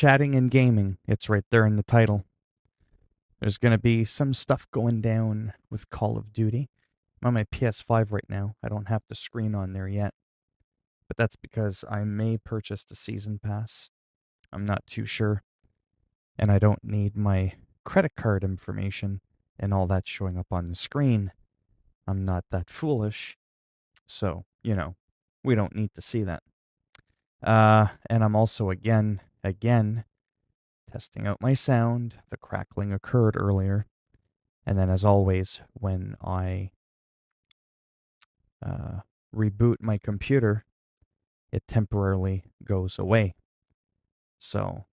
chatting and gaming. It's right there in the title. There's going to be some stuff going down with Call of Duty. I'm on my PS5 right now. I don't have the screen on there yet. But that's because I may purchase the season pass. I'm not too sure. And I don't need my credit card information and all that showing up on the screen. I'm not that foolish. So, we don't need to see that. And I'm also again, testing out my sound. The crackling occurred earlier. And then, as always, when I reboot my computer, it temporarily goes away. So,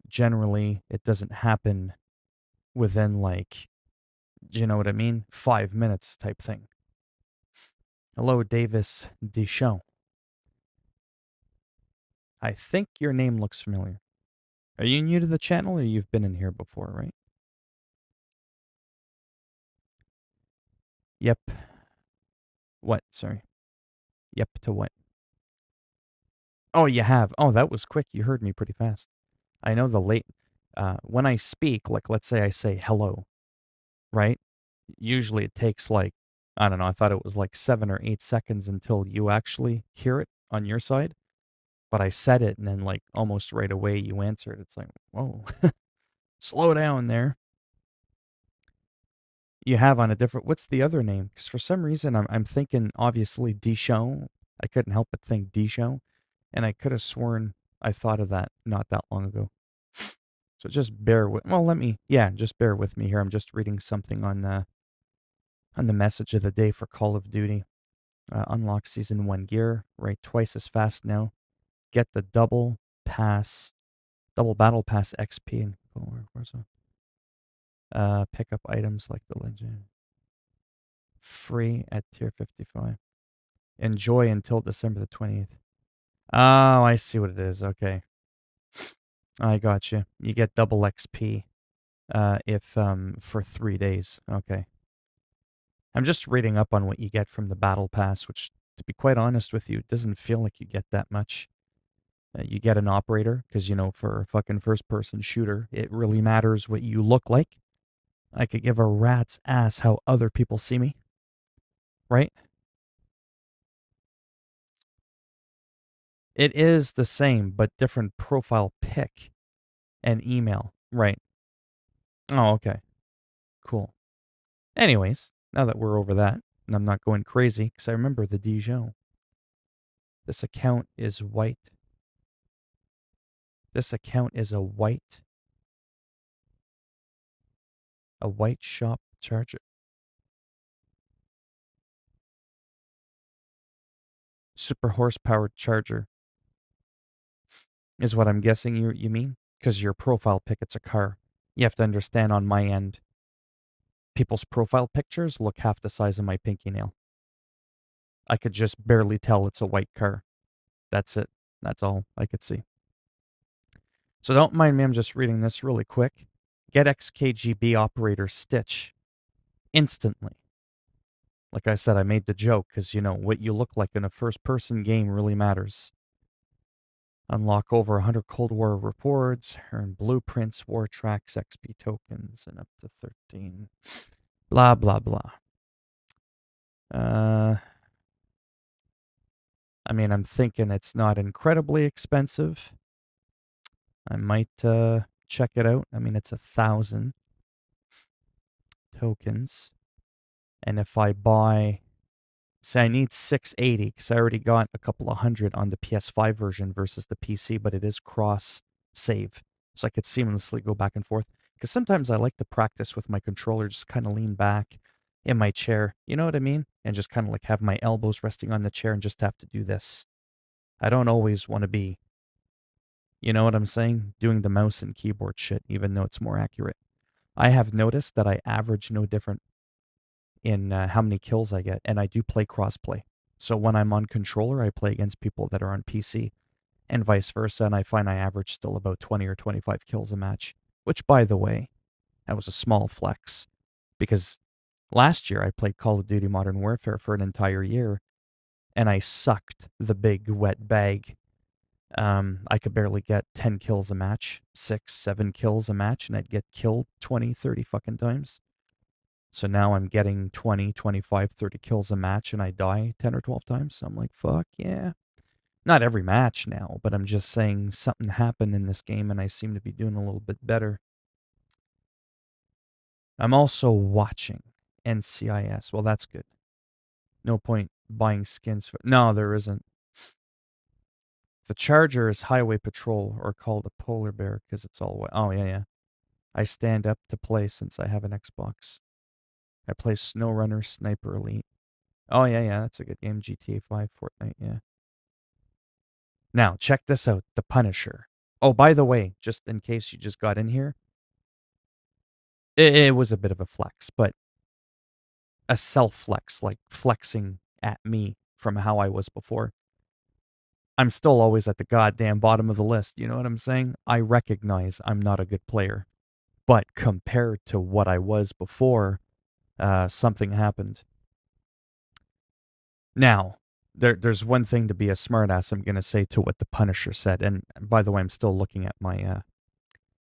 generally, it doesn't happen within, do you know what I mean? 5 minutes type thing. Hello, Davis Deschamps. I think your name looks familiar. Are you new to the channel or you've been in here before, right? Yep. What? Sorry. Yep to what? Oh, you have. Oh, that was quick. You heard me pretty fast. I know when I speak, like let's say I say hello, right? Usually it takes I don't know, I thought it was 7 or 8 seconds until you actually hear it on your side. But I said it and then almost right away you answered. It's like, whoa, slow down there. You have on a different, what's the other name? Because for some reason I'm thinking obviously Deschamps. I couldn't help but think Deschamps. And I could have sworn I thought of that not that long ago. So just bear with, just bear with me here. I'm just reading something on the message of the day for Call of Duty. Unlock Season 1 gear, right twice as fast now. Get the double battle pass XP and pick up items like the legend. Free at tier 55. Enjoy until December the 20th. Oh, I see what it is. Okay. I got you. You get double XP if for 3 days. Okay. I'm just reading up on what you get from the battle pass, which, to be quite honest with you, it doesn't feel like you get that much. You get an operator, because, for a fucking first-person shooter, it really matters what you look like. I could give a rat's ass how other people see me. Right? It is the same, but different profile pic and email. Right. Oh, okay. Cool. Anyways, now that we're over that, and I'm not going crazy, because I remember the Dijon. This account is white. This account is a white shop charger. Super horsepower charger is what I'm guessing you mean? Because your profile pic, it's a car. You have to understand on my end, people's profile pictures look half the size of my pinky nail. I could just barely tell it's a white car. That's it. That's all I could see. So don't mind me, I'm just reading this really quick. Get XKGB operator Stitch instantly. Like I said, I made the joke because, what you look like in a first-person game really matters. Unlock over 100 Cold War reports, earn blueprints, war tracks, XP tokens, and up to 13. Blah, blah, blah. I'm thinking it's not incredibly expensive. I might check it out. It's 1,000 tokens. And if I buy, say I need 680, because I already got a couple of hundred on the PS5 version versus the PC, but it is cross-save. So I could seamlessly go back and forth. Because sometimes I like to practice with my controller, just kind of lean back in my chair, you know what I mean? And just kind of have my elbows resting on the chair and just have to do this. I don't always want to be, you know what I'm saying? Doing the mouse and keyboard shit, even though it's more accurate. I have noticed that I average no different in how many kills I get, and I do play crossplay. So when I'm on controller, I play against people that are on PC, and vice versa, and I find I average still about 20 or 25 kills a match, which, by the way, that was a small flex, because last year I played Call of Duty Modern Warfare for an entire year, and I sucked the big wet bag I could barely get 10 kills a match, 6, 7 kills a match, and I'd get killed 20, 30 fucking times. So now I'm getting 20, 25, 30 kills a match, and I die 10 or 12 times. So I'm like, fuck yeah. Not every match now, but I'm just saying something happened in this game, and I seem to be doing a little bit better. I'm also watching NCIS. Well, that's good. No point buying skins for... No, there isn't. The Charger is highway patrol, or called a polar bear, because it's all... Oh, yeah. I stand up to play since I have an Xbox. I play SnowRunner Sniper Elite. Oh, yeah, that's a good game. GTA 5, Fortnite, yeah. Now, check this out. The Punisher. Oh, by the way, just in case you just got in here, it was a bit of a flex, but a self-flex, like flexing at me from how I was before. I'm still always at the goddamn bottom of the list, you know what I'm saying? I recognize I'm not a good player, but compared to what I was before, something happened. Now, there's one thing to be a smartass I'm going to say to what the Punisher said, and by the way, I'm still looking at my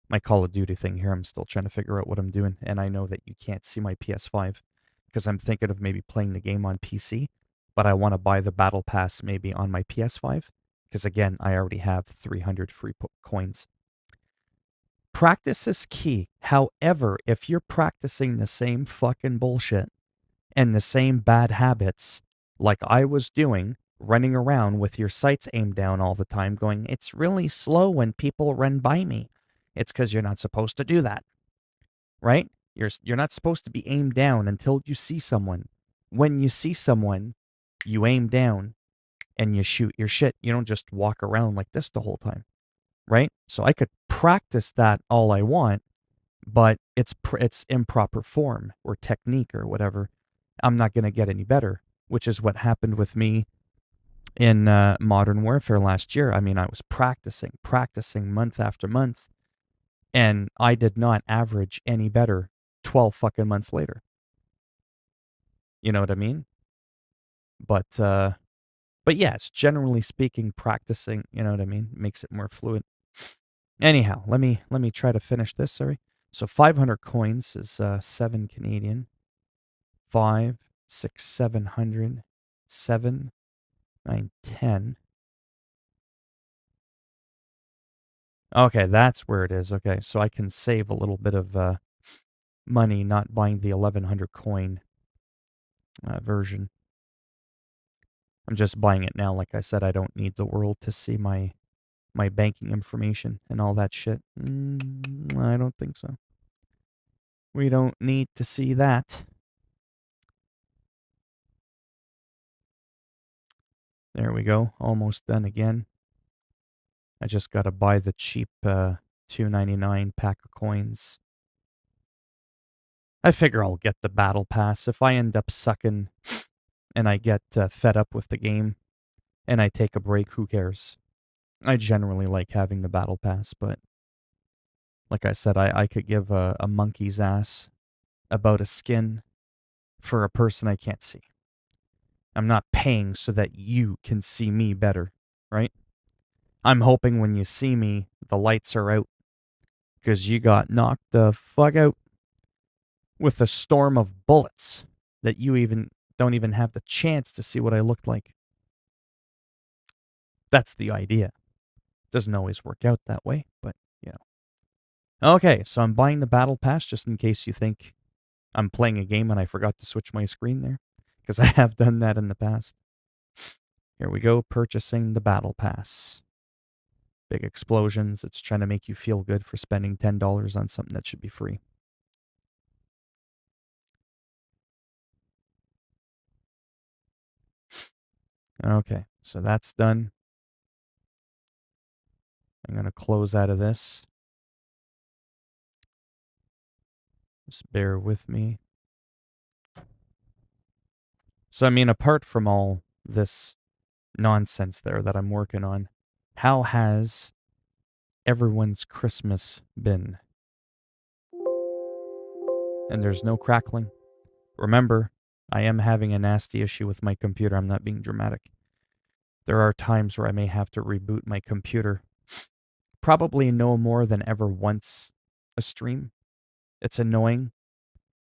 my Call of Duty thing here. I'm still trying to figure out what I'm doing, and I know that you can't see my PS5 because I'm thinking of maybe playing the game on PC, but I want to buy the Battle Pass maybe on my PS5 because, again, I already have 300 free coins. Practice is key. However, if you're practicing the same fucking bullshit and the same bad habits like I was doing, running around with your sights aimed down all the time going, it's really slow when people run by me. It's because you're not supposed to do that, right? You're not supposed to be aimed down until you see someone. When you see someone, you aim down and you shoot your shit. You don't just walk around like this the whole time, right? So I could practice that all I want, but it's improper form or technique or whatever. I'm not going to get any better, which is what happened with me in Modern Warfare last year. I mean, I was practicing month after month, and I did not average any better 12 fucking months later. You know what I mean? But yes, generally speaking, practicing, you know what I mean, makes it more fluid. Anyhow, let me try to finish this, sorry. So 500 coins is 7 Canadian. 5, 6, 700, 7, 9, 10. Okay, that's where it is. Okay, so I can save a little bit of money not buying the 1100 coin version. I'm just buying it now. Like I said, I don't need the world to see my banking information and all that shit. I don't think so. We don't need to see that. There we go. Almost done again. I just got to buy the cheap $2.99 pack of coins. I figure I'll get the battle pass. If I end up sucking and I get fed up with the game and I take a break, who cares? I generally like having the battle pass, but like I said, I could give a monkey's ass about a skin for a person I can't see. I'm not paying so that you can see me better, right? I'm hoping when you see me, the lights are out because you got knocked the fuck out with a storm of bullets that you don't even have the chance to see what I looked like. That's the idea. Doesn't always work out that way, but you know. Okay, so I'm buying the battle pass just in case you think I'm playing a game and I forgot to switch my screen there, because I have done that in the past. Here we go, purchasing the battle pass. Big explosions. It's trying to make you feel good for spending $10 on something that should be free. Okay, so that's done. I'm going to close out of this. Just bear with me. So, I mean, apart from all this nonsense there that I'm working on, how has everyone's Christmas been? And there's no crackling. Remember, I am having a nasty issue with my computer. I'm not being dramatic. There are times where I may have to reboot my computer. Probably no more than ever once a stream. It's annoying,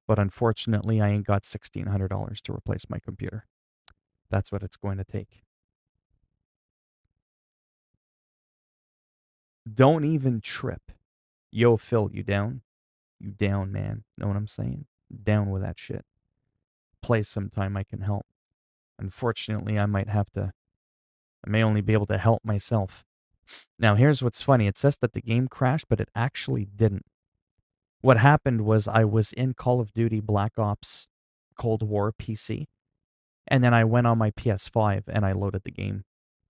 but unfortunately I ain't got $1,600 to replace my computer. That's what it's going to take. Don't even trip. Yo, Phil, you down? You down, man. Know what I'm saying? Down with that shit. Play sometime, I can help. Unfortunately, I may only be able to help myself. Now, here's what's funny. It says that the game crashed, but it actually didn't. What happened was I was in Call of Duty Black Ops Cold War PC, and then I went on my PS5 and I loaded the game,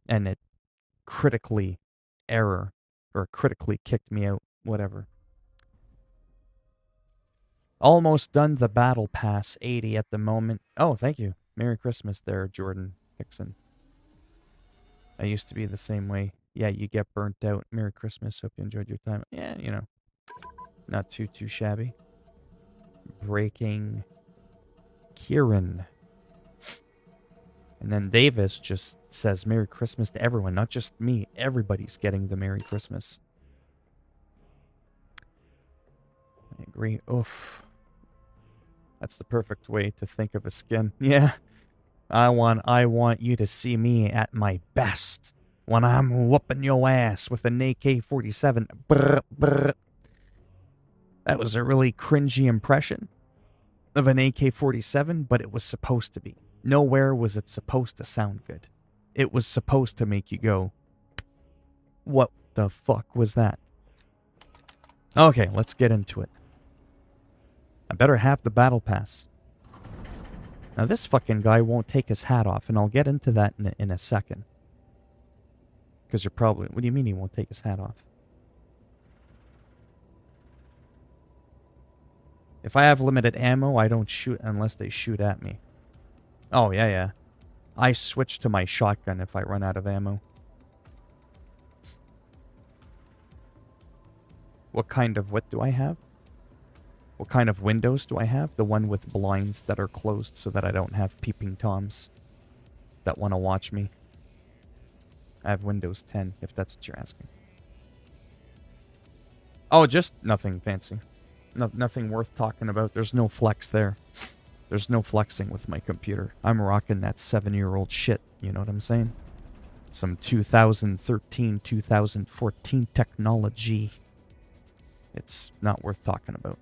and it critically kicked me out, whatever. Almost done the Battle Pass 80 at the moment. Oh, thank you. Merry Christmas there, Jordan Hickson. I used to be the same way. Yeah, you get burnt out. Merry Christmas. Hope you enjoyed your time. Yeah, you know, not too shabby. Breaking Kieran. And then Davis just says Merry Christmas to everyone, not just me. Everybody's getting the Merry Christmas. I agree. Oof. That's the perfect way to think of a skin. Yeah. I want you to see me at my best when I'm whooping your ass with an AK-47. Brr, brr. That was a really cringy impression of an AK-47, but it was supposed to be. Nowhere was it supposed to sound good. It was supposed to make you go, what the fuck was that? Okay, let's get into it. I better have the battle pass. Now this fucking guy won't take his hat off, and I'll get into that in a second. Because you're probably... What do you mean he won't take his hat off? If I have limited ammo, I don't shoot unless they shoot at me. Oh, yeah. I switch to my shotgun if I run out of ammo. What kind of what do I have? What kind of windows do I have? The one with blinds that are closed so that I don't have peeping toms that want to watch me. I have Windows 10, if that's what you're asking. Oh, just nothing fancy. Nothing worth talking about. There's no flex there. There's no flexing with my computer. I'm rocking that 7-year-old shit, you know what I'm saying? Some 2013, 2014 technology. It's not worth talking about.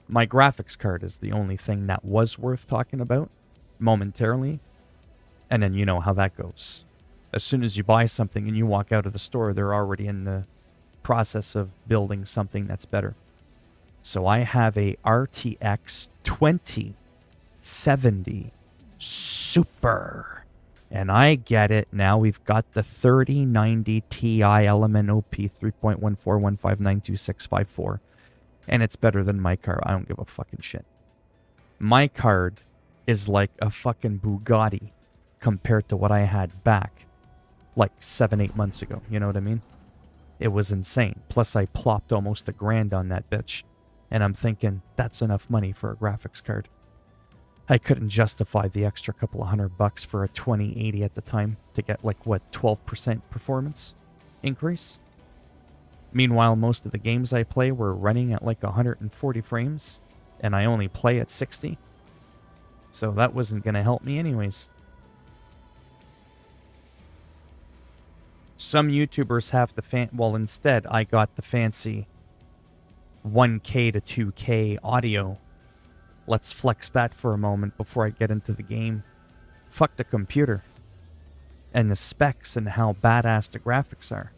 My graphics card is the only thing that was worth talking about momentarily. And then you know how that goes. As soon as you buy something and you walk out of the store, they're already in the process of building something that's better. So I have a RTX 2070 Super. And I get it now. We've got the 3090 Ti Element OP 3.1415926654. And it's better than my card. I don't give a fucking shit. My card is like a fucking Bugatti compared to what I had back like 7-8 months ago. You know what I mean? It was insane. Plus I plopped almost $1,000 on that bitch. And I'm thinking, that's enough money for a graphics card. I couldn't justify the extra couple of $100 for a 2080 at the time to get like, what, 12% performance increase? Meanwhile, most of the games I play were running at like 140 frames, and I only play at 60. So that wasn't going to help me anyways. Some YouTubers have the well, instead, I got the fancy 1K to 2K audio. Let's flex that for a moment before I get into the game. Fuck the computer. And the specs and how badass the graphics are.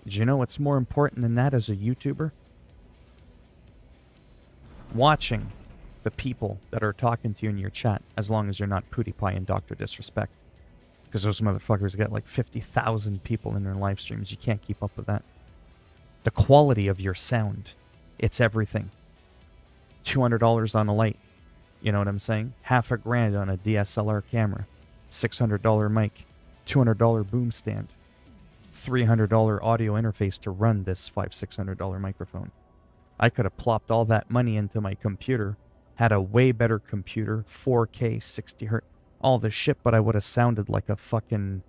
Did you know what's more important than that as a YouTuber? Watching the people that are talking to you in your chat, as long as you're not PewDiePie and Dr. Disrespect. Because those motherfuckers get like 50,000 people in their live streams. You can't keep up with that. The quality of your sound. It's everything. $200 on a light. You know what I'm saying? $1,000 on a DSLR camera. $600 mic. $200 boom stand. $300 audio interface to run this $500-600 microphone. I could have plopped all that money into my computer, had a way better computer, 4K, 60 hertz, all this shit, but I would have sounded like a fucking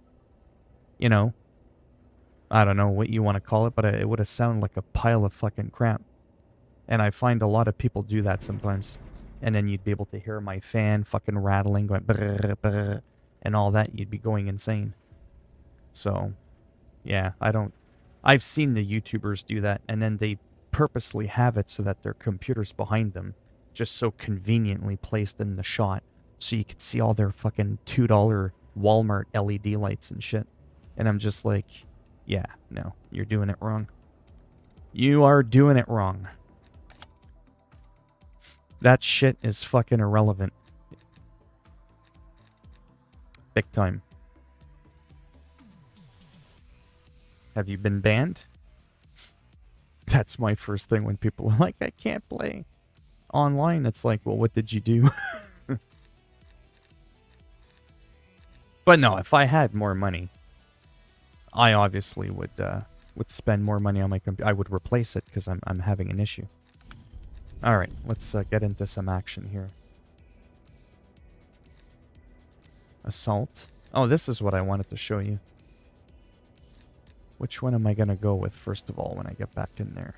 you know, I don't know what you want to call it, but it would have sounded like a pile of fucking crap. And I find a lot of people do that sometimes. And then you'd be able to hear my fan fucking rattling, going brrr, brrr, and all that. You'd be going insane. So, yeah, I've seen the YouTubers do that, and then they purposely have it so that their computer's behind them, just so conveniently placed in the shot, so you can see all their fucking $2 Walmart LED lights and shit. And I'm just like, yeah, no, you're doing it wrong. You are doing it wrong. That shit is fucking irrelevant. Big time. Have you been banned? That's my first thing when people are like, I can't play online. It's like, well, what did you do? But no, if I had more money, I obviously would spend more money on my computer. I would replace it because I'm having an issue. All right, let's get into some action here. Assault. Oh, this is what I wanted to show you. Which one am I going to go with, first of all, when I get back in there?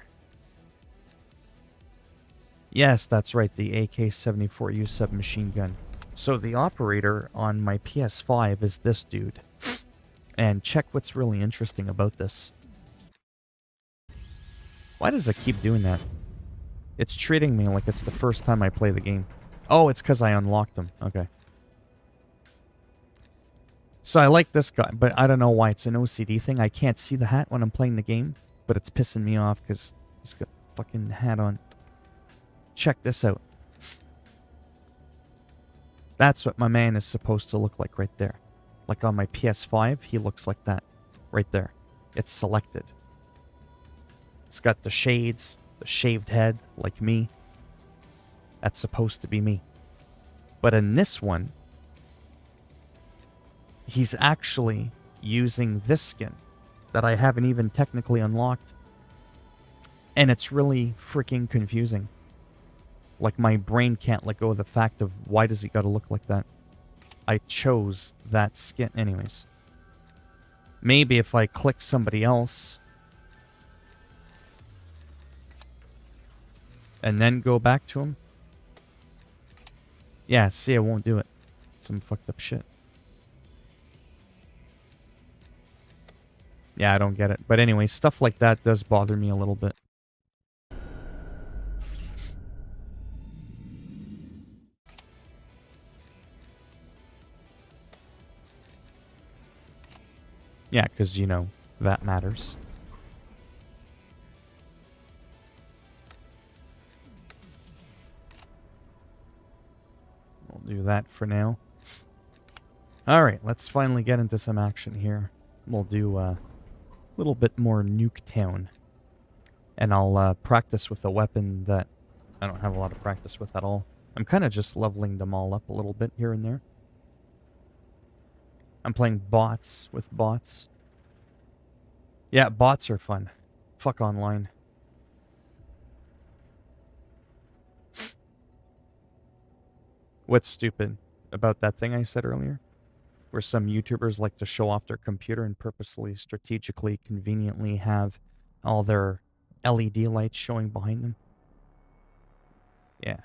Yes, that's right, the AK-74U submachine gun. So the operator on my PS5 is this dude. And check what's really interesting about this. Why does it keep doing that? It's treating me like it's the first time I play the game. Oh, it's because I unlocked him. Okay. So I like this guy, but I don't know why it's an OCD thing. I can't see the hat when I'm playing the game, but it's pissing me off because he's got a fucking hat on. Check this out. That's what my man is supposed to look like right there. Like on my PS5, he looks like that. Right there. It's selected. It's got the shades, the shaved head, like me. That's supposed to be me. But in this one, he's actually using this skin that I haven't even technically unlocked. And it's really freaking confusing. Like, my brain can't let go of the fact of why does he gotta look like that. I chose that skin anyways. Maybe if I click somebody else and then go back to him. Yeah, see, I won't do it. Some fucked up shit. Yeah, I don't get it. But anyway, stuff like that does bother me a little bit. Yeah, because, you know, that matters. We'll do that for now. Alright, let's finally get into some action here. We'll do a little bit more Nuketown. And I'll practice with a weapon that I don't have a lot of practice with at all. I'm kind of just leveling them all up a little bit here and there. I'm playing bots with bots. Yeah, bots are fun. Fuck online. What's stupid about that thing I said earlier? Where some YouTubers like to show off their computer and purposely, strategically, conveniently have all their LED lights showing behind them. Yeah.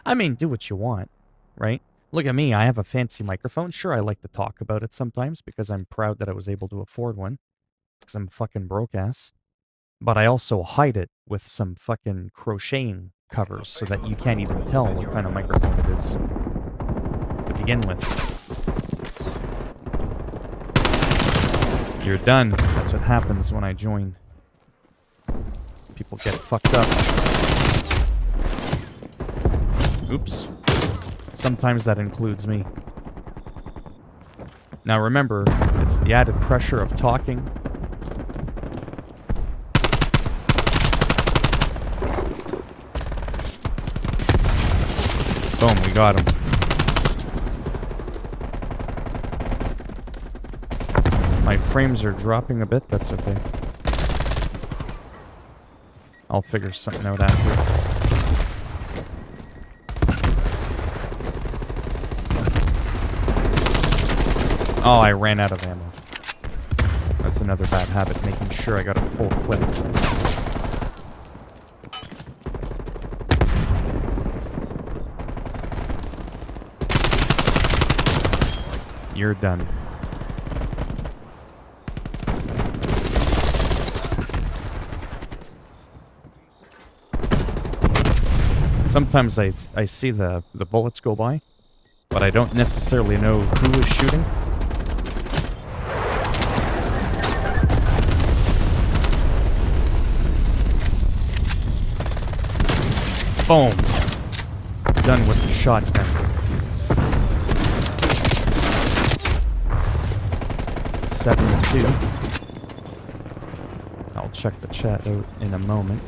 I mean, do what you want, right? Look at me, I have a fancy microphone. Sure, I like to talk about it sometimes because I'm proud that I was able to afford one. Because I'm fucking broke ass. But I also hide it with some fucking crocheting covers so that you can't even tell what kind of microphone it is to begin with. You're done. That's what happens when I join. People get fucked up. Oops. Sometimes that includes me. Now remember, it's the added pressure of talking. Boom, we got him. My frames are dropping a bit, that's okay. I'll figure something out after. Oh, I ran out of ammo. That's another bad habit, making sure I got a full clip. You're done. Sometimes I see the bullets go by, but I don't necessarily know who is shooting. Boom. Done with the shotgun. Seven to 2. I'll check the chat out in a moment.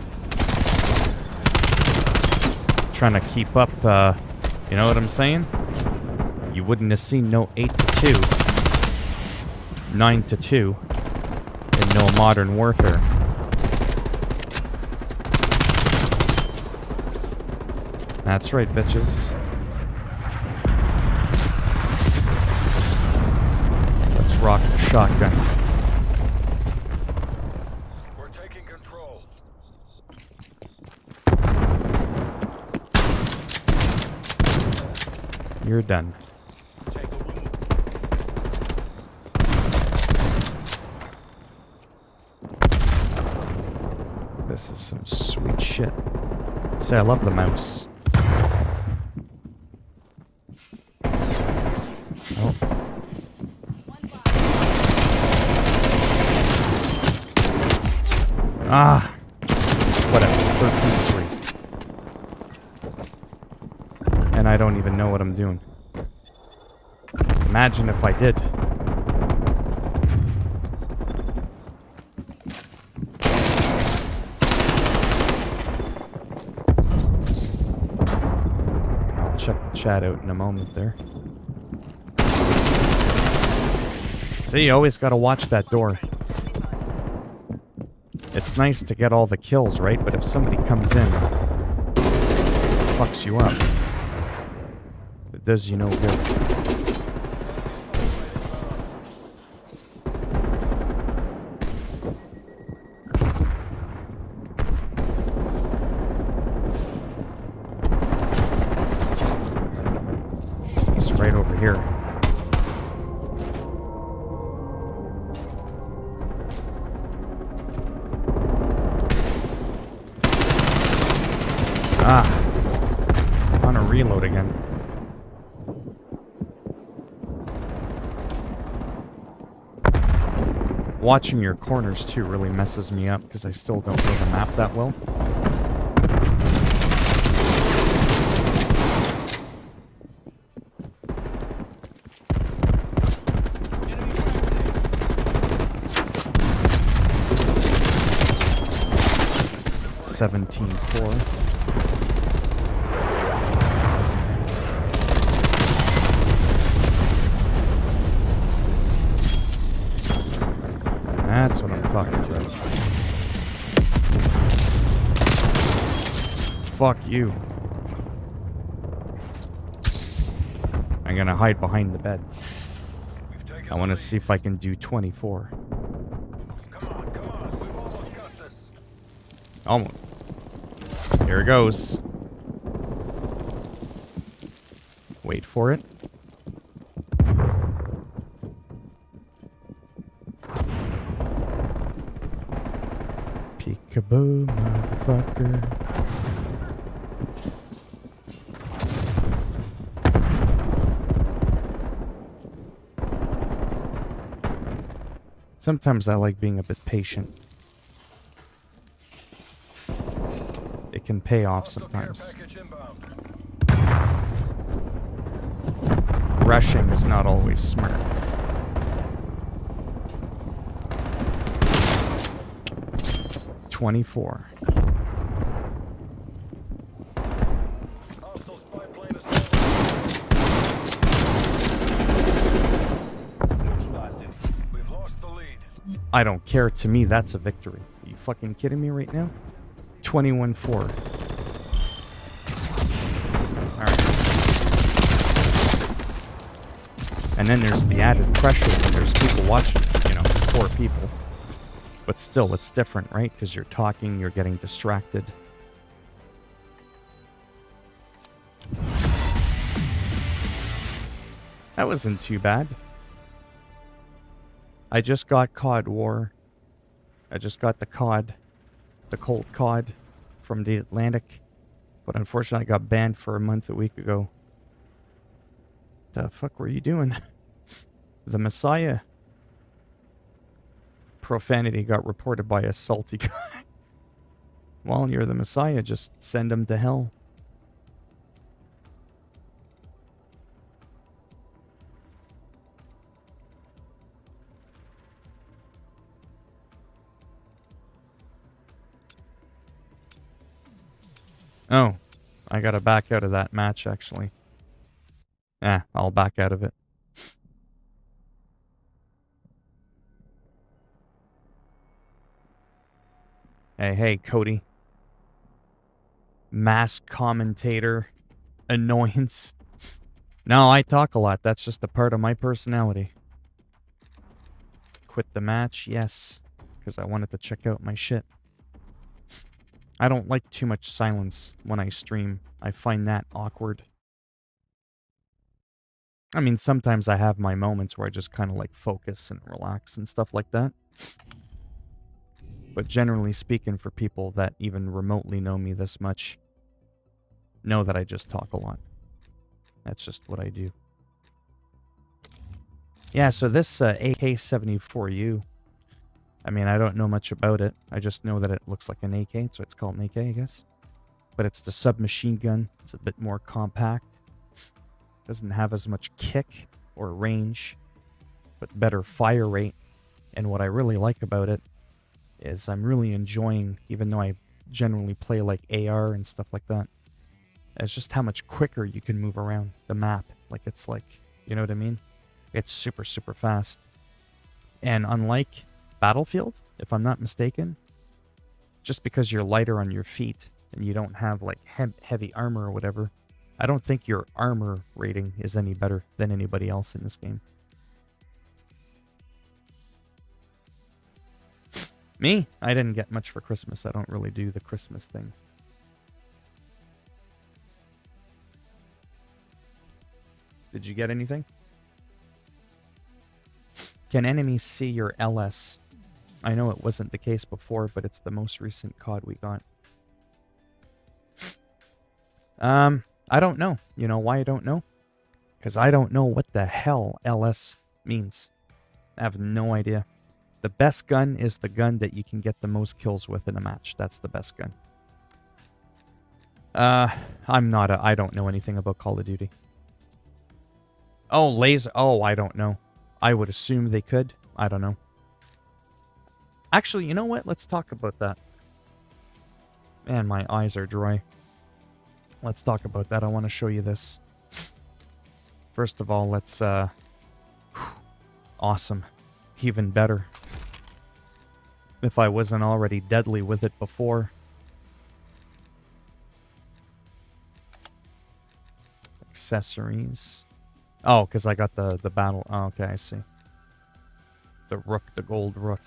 Trying to keep up, you know what I'm saying? You wouldn't have seen no 8 to 2, 9 to 2 in no Modern Warfare. That's right, bitches. Let's rock the shotgun. We're taking control. You're done. Take a move. This is some sweet shit. See, I love the mouse. Oh. Ah! Whatever. 13-3. And I don't even know what I'm doing. Imagine if I did. I'll check the chat out in a moment there. See, you always gotta watch that door. It's nice to get all the kills, right? But if somebody comes in, fucks you up, it does you no good. He's right over here. Ah, on a reload again. Watching your corners too really messes me up because I still don't know the map that well. $17-4. That's what I'm talking about. Fuck you. I'm gonna hide behind the bed. I want to see if I can do 24. Come on, we've almost got this. Almost. Here it goes. Wait for it. Peekaboo, motherfucker. Sometimes I like being a bit patient. It can pay off sometimes. Rushing is not always smart. $24. I don't care. To me, that's a victory. Are you fucking kidding me right now? 21-4. Alright. And then there's the added pressure when there's people watching, you know. 4 people. But still, it's different, right? Because you're talking, you're getting distracted. That wasn't too bad. I just got COD War. I just got the COD, the cold COD from the Atlantic. But unfortunately, I got banned for a month a week ago. The fuck were you doing? The Messiah. Profanity got reported by a salty guy. Well, you're the Messiah. Just send him to hell. Oh, I gotta back out of that match, actually. I'll back out of it. Hey, Cody. Mass commentator. Annoyance. No, I talk a lot. That's just a part of my personality. Quit the match? Yes. Because I wanted to check out my shit. I don't like too much silence when I stream. I find that awkward. I mean, sometimes I have my moments where I just kind of like focus and relax and stuff like that. But generally speaking, for people that even remotely know me this much, know that I just talk a lot. That's just what I do. Yeah, so this AK-74U, I mean, I don't know much about it. I just know that it looks like an AK, so it's called an AK, I guess. But it's the submachine gun. It's a bit more compact. Doesn't have as much kick or range, but better fire rate. And what I really like about it is I'm really enjoying, even though I generally play like AR and stuff like that, it's just how much quicker you can move around the map. Like, it's like, you know what I mean? It's super, super fast. And unlike Battlefield, if I'm not mistaken, just because you're lighter on your feet and you don't have like heavy armor or whatever, I don't think your armor rating is any better than anybody else in this game. Me? I didn't get much for Christmas. I don't really do the Christmas thing. Did you get anything? Can enemies see your LS? I know it wasn't the case before, but it's the most recent COD we got. I don't know. You know why I don't know? Because I don't know what the hell LS means. I have no idea. The best gun is the gun that you can get the most kills with in a match. That's the best gun. I don't know anything about Call of Duty. Oh, laser. Oh, I don't know. I would assume they could. I don't know. Actually, you know what? Let's talk about that. Man, my eyes are dry. Let's talk about that. I want to show you this. First of all, let's... Awesome. Even better. If I wasn't already deadly with it before. Accessories. Oh, because I got the battle... Oh, okay, I see. The rook, the gold rook.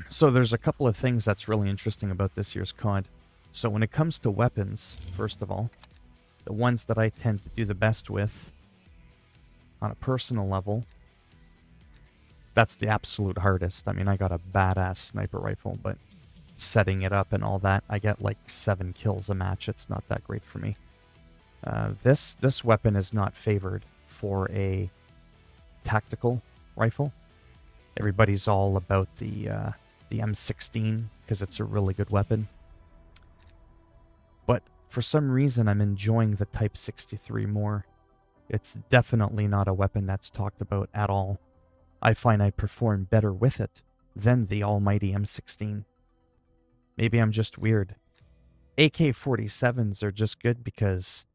So there's a couple of things that's really interesting about this year's COD. So when it comes to weapons, first of all, the ones that I tend to do the best with, on a personal level, that's the absolute hardest. I mean, I got a badass sniper rifle, but setting it up and all that, I get like 7 kills a match. It's not that great for me. This weapon is not favored for a tactical rifle. Everybody's all about the M16 because it's a really good weapon. But for some reason, I'm enjoying the Type 63 more. It's definitely not a weapon that's talked about at all. I find I perform better with it than the almighty M16. Maybe I'm just weird. AK-47s are just good because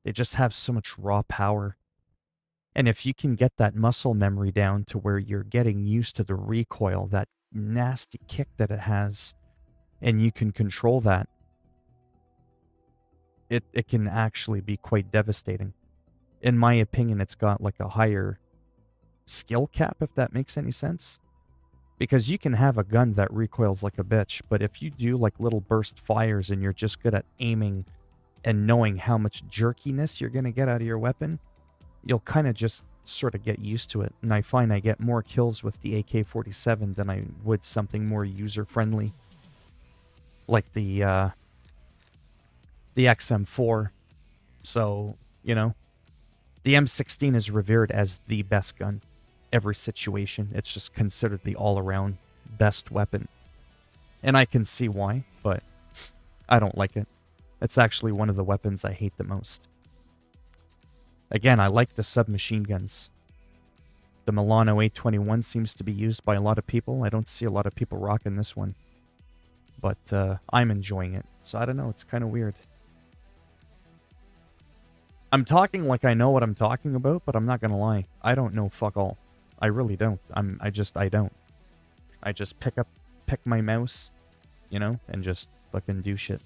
they just have so much raw power. And if you can get that muscle memory down to where you're getting used to the recoil, that nasty kick that it has, and you can control that, it can actually be quite devastating. In my opinion, it's got like a higher skill cap, if that makes any sense. Because you can have a gun that recoils like a bitch, but if you do like little burst fires and you're just good at aiming and knowing how much jerkiness you're going to get out of your weapon, you'll kind of just sort of get used to it. And I find I get more kills with the AK-47 than I would something more user-friendly, like the XM4. So, you know, the M16 is revered as the best gun. Every situation, it's just considered the all-around best weapon. And I can see why, but I don't like it. It's actually one of the weapons I hate the most. Again, I like the submachine guns. The Milano 821 seems to be used by a lot of people. I don't see a lot of people rocking this one. But I'm enjoying it. So I don't know, it's kind of weird. I'm talking like I know what I'm talking about, but I'm not going to lie. I don't know fuck all. I really don't. I don't. I just pick my mouse, you know, and just fucking do shit.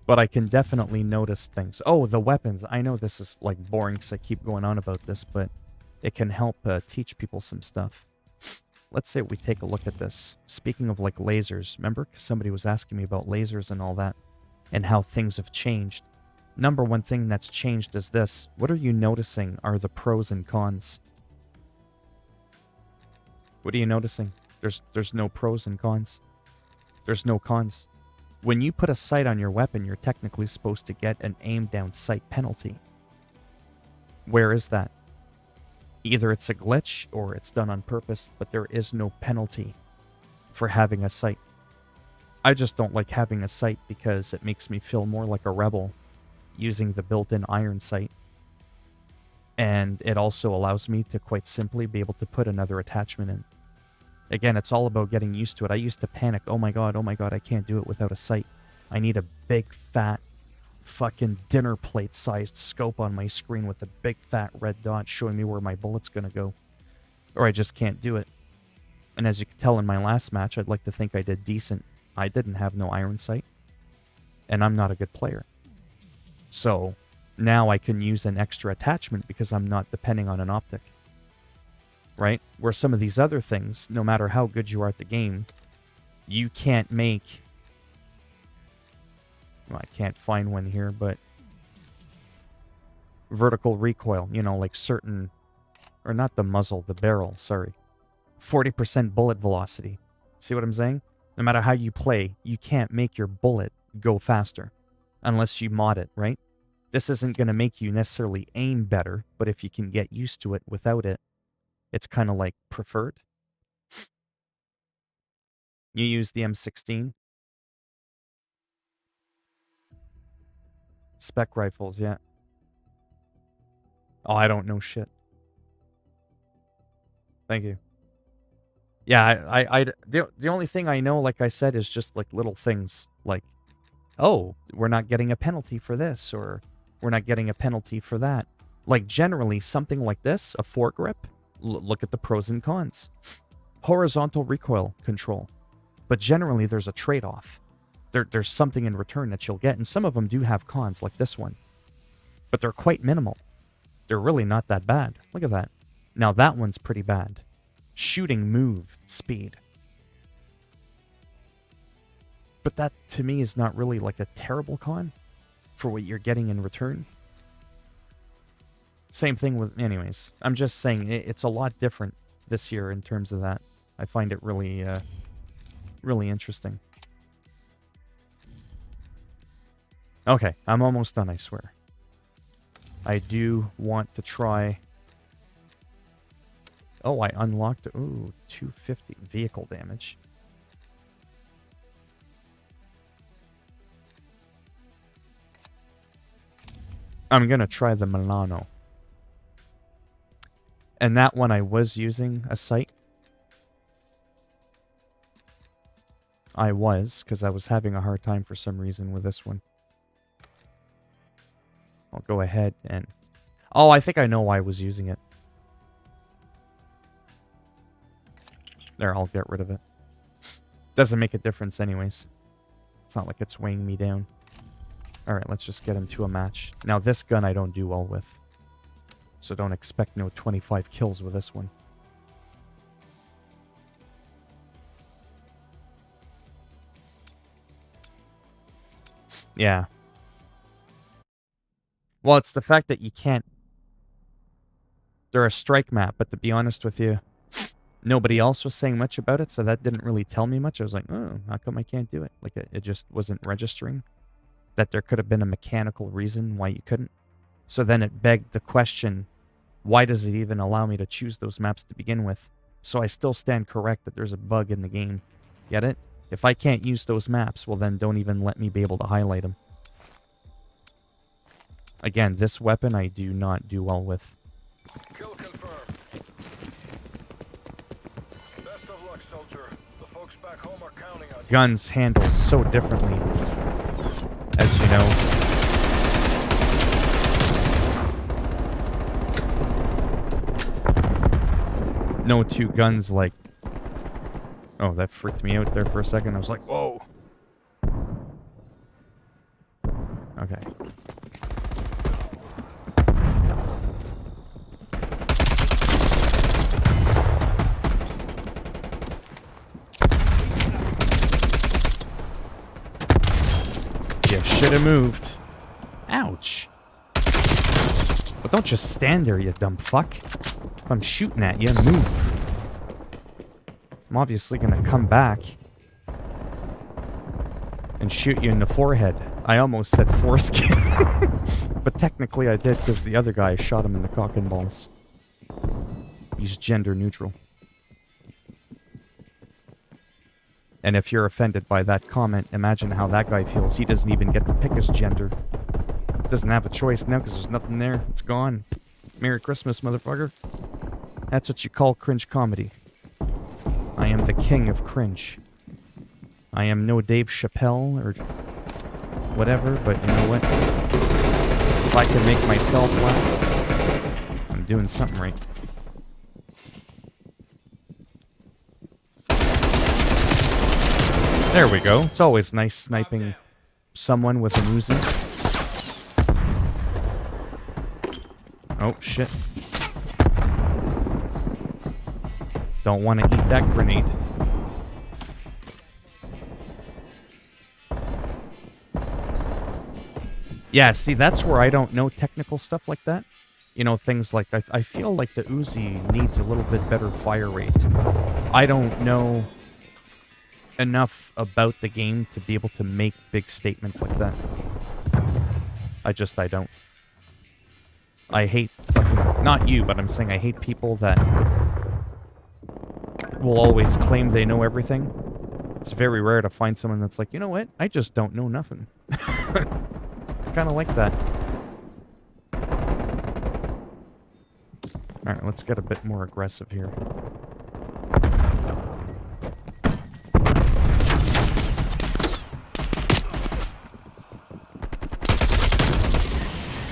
But I can definitely notice things. Oh, the weapons. I know this is like boring because I keep going on about this, but it can help teach people some stuff. Let's say we take a look at this. Speaking of like lasers, remember somebody was asking me about lasers and all that and how things have changed. Number one thing that's changed is this. What are you noticing are the pros and cons? What are you noticing? There's no pros and cons. There's no cons. When you put a sight on your weapon, you're technically supposed to get an aim down sight penalty. Where is that? Either it's a glitch or it's done on purpose, but there is no penalty for having a sight. I just don't like having a sight because it makes me feel more like a rebel using the built-in iron sight. And it also allows me to quite simply be able to put another attachment in. Again, it's all about getting used to it. I used to panic, oh my god, I can't do it without a sight. I need a big, fat, fucking dinner plate-sized scope on my screen with a big, fat red dot showing me where my bullet's gonna go. Or I just can't do it. And as you can tell in my last match, I'd like to think I did decent. I didn't have no iron sight. And I'm not a good player. So, now I can use an extra attachment because I'm not depending on an optic. Right? Where some of these other things, no matter how good you are at the game, you can't make... Well, I can't find one here, but... vertical recoil, you know, like certain... Or not the muzzle, the barrel, sorry. 40% bullet velocity. See what I'm saying? No matter how you play, you can't make your bullet go faster. Unless you mod it, right? This isn't going to make you necessarily aim better, but if you can get used to it without it, it's kind of like preferred. You use the M16. Spec rifles, yeah. Oh, I don't know shit. Thank you. Yeah, the only thing I know, like I said, is just like little things. Like, oh, we're not getting a penalty for this, or we're not getting a penalty for that. Like, generally, something like this, a foregrip, look at the pros and cons. Horizontal recoil control. But generally, there's a trade-off. There's something in return that you'll get, and some of them do have cons, like this one. But they're quite minimal. They're really not that bad. Look at that. Now, that one's pretty bad. Shooting move speed. But that, to me, is not really like a terrible con for what you're getting in return. Same thing with... Anyways, I'm just saying it's a lot different this year in terms of that. I find it really, really interesting. Okay, I'm almost done, I swear. I do want to try... Oh, I unlocked... Ooh, 250 vehicle damage. I'm going to try the Milano. And that one I was using a sight. I was, because I was having a hard time for some reason with this one. I'll go ahead and... Oh, I think I know why I was using it. There, I'll get rid of it. Doesn't make a difference anyways. It's not like it's weighing me down. Alright, let's just get into a match. Now, this gun I don't do well with. So don't expect no 25 kills with this one. Yeah. Well, it's the fact that you can't... They're a strike map, but to be honest with you, nobody else was saying much about it, so that didn't really tell me much. I was like, oh, how come I can't do it? Like, it just wasn't registering that there could have been a mechanical reason why you couldn't. So then it begged the question, why does it even allow me to choose those maps to begin with? So I still stand correct that there's a bug in the game. Get it? If I can't use those maps, well then don't even let me be able to highlight them. Again, this weapon I do not do well with. Kill confirmed. Best of luck, soldier. The folks back home are counting on you. Guns handle so differently, as you know. No two guns like... Oh, that freaked me out there for a second. I was like, whoa. Okay. You should have moved. Ouch. But don't just stand there, you dumb fuck. If I'm shooting at you, move. I'm obviously gonna come back and shoot you in the forehead. I almost said foreskin. But technically I did because the other guy shot him in the cock and balls. He's gender neutral. And if you're offended by that comment, imagine how that guy feels. He doesn't even get to pick his gender. Doesn't have a choice now because there's nothing there. It's gone. Merry Christmas, motherfucker. That's what you call cringe comedy. I am the king of cringe. I am no Dave Chappelle or whatever, but you know what? If I can make myself laugh, I'm doing something right. There we go. It's always nice sniping someone with an Uzi. Oh, shit. Don't want to eat that grenade. Yeah, see, that's where I don't know technical stuff like that. You know, things like, I feel like the Uzi needs a little bit better fire rate. I don't know enough about the game to be able to make big statements like that. I don't. I hate fucking, not you, but I'm saying I hate people that will always claim they know everything. It's very rare to find someone that's like, you know what? I just don't know nothing. I kind of like that. Alright, let's get a bit more aggressive here.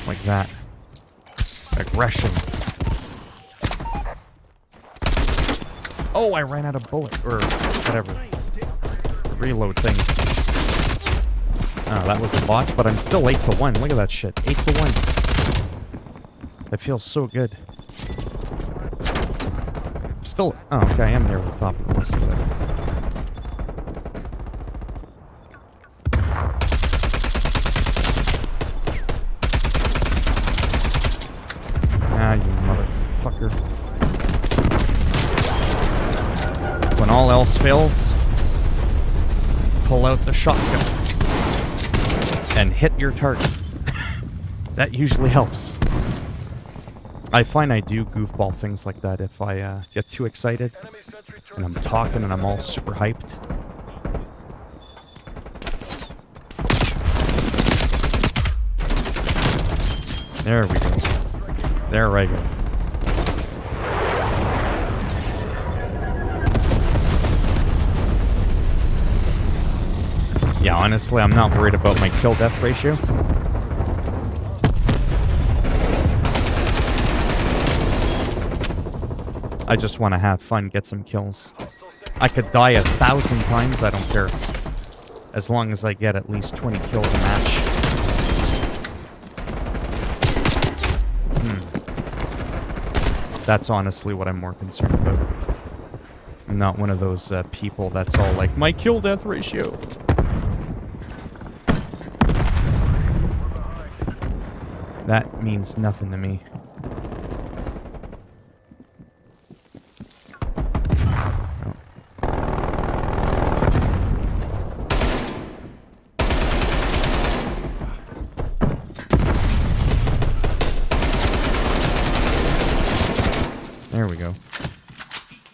Like that. Aggression. Oh, I ran out of bullet, or whatever. Reload thing. Oh, that was a botch, but I'm still 8-1. Look at that shit. 8-1. That feels so good. Still... Oh, okay, I am near the top of the list. Ah, you motherfucker. When all else fails, pull out the shotgun and hit your target. That usually helps. I find I do goofball things like that if I get too excited and I'm talking and I'm all super hyped. There we go. There I go. Yeah, honestly, I'm not worried about my kill-death ratio. I just want to have fun, get some kills. I could die 1,000 times, I don't care. As long as I get at least 20 kills a match. That's honestly what I'm more concerned about. I'm not one of those people that's all like, my kill-death ratio. That means nothing to me. Oh. There we go.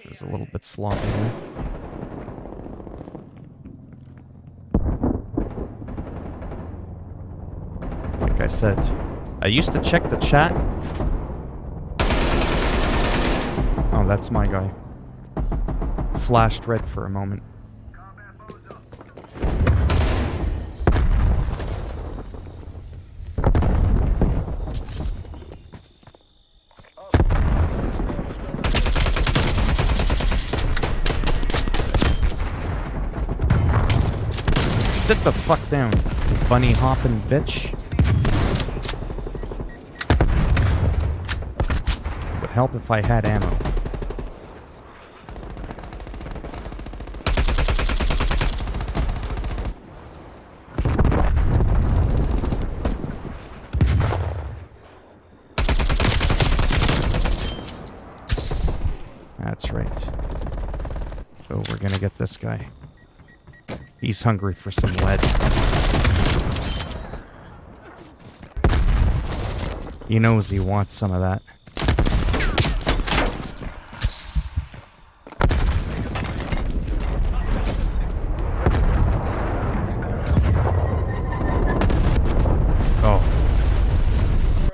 It was a little bit sloppy there. Like I said, I used to check the chat. Oh, that's my guy. Flashed red for a moment. Sit the fuck down, you bunny hopping bitch. Would help if I had ammo. That's right. Oh, we're gonna get this guy. He's hungry for some lead. He knows he wants some of that. Oh.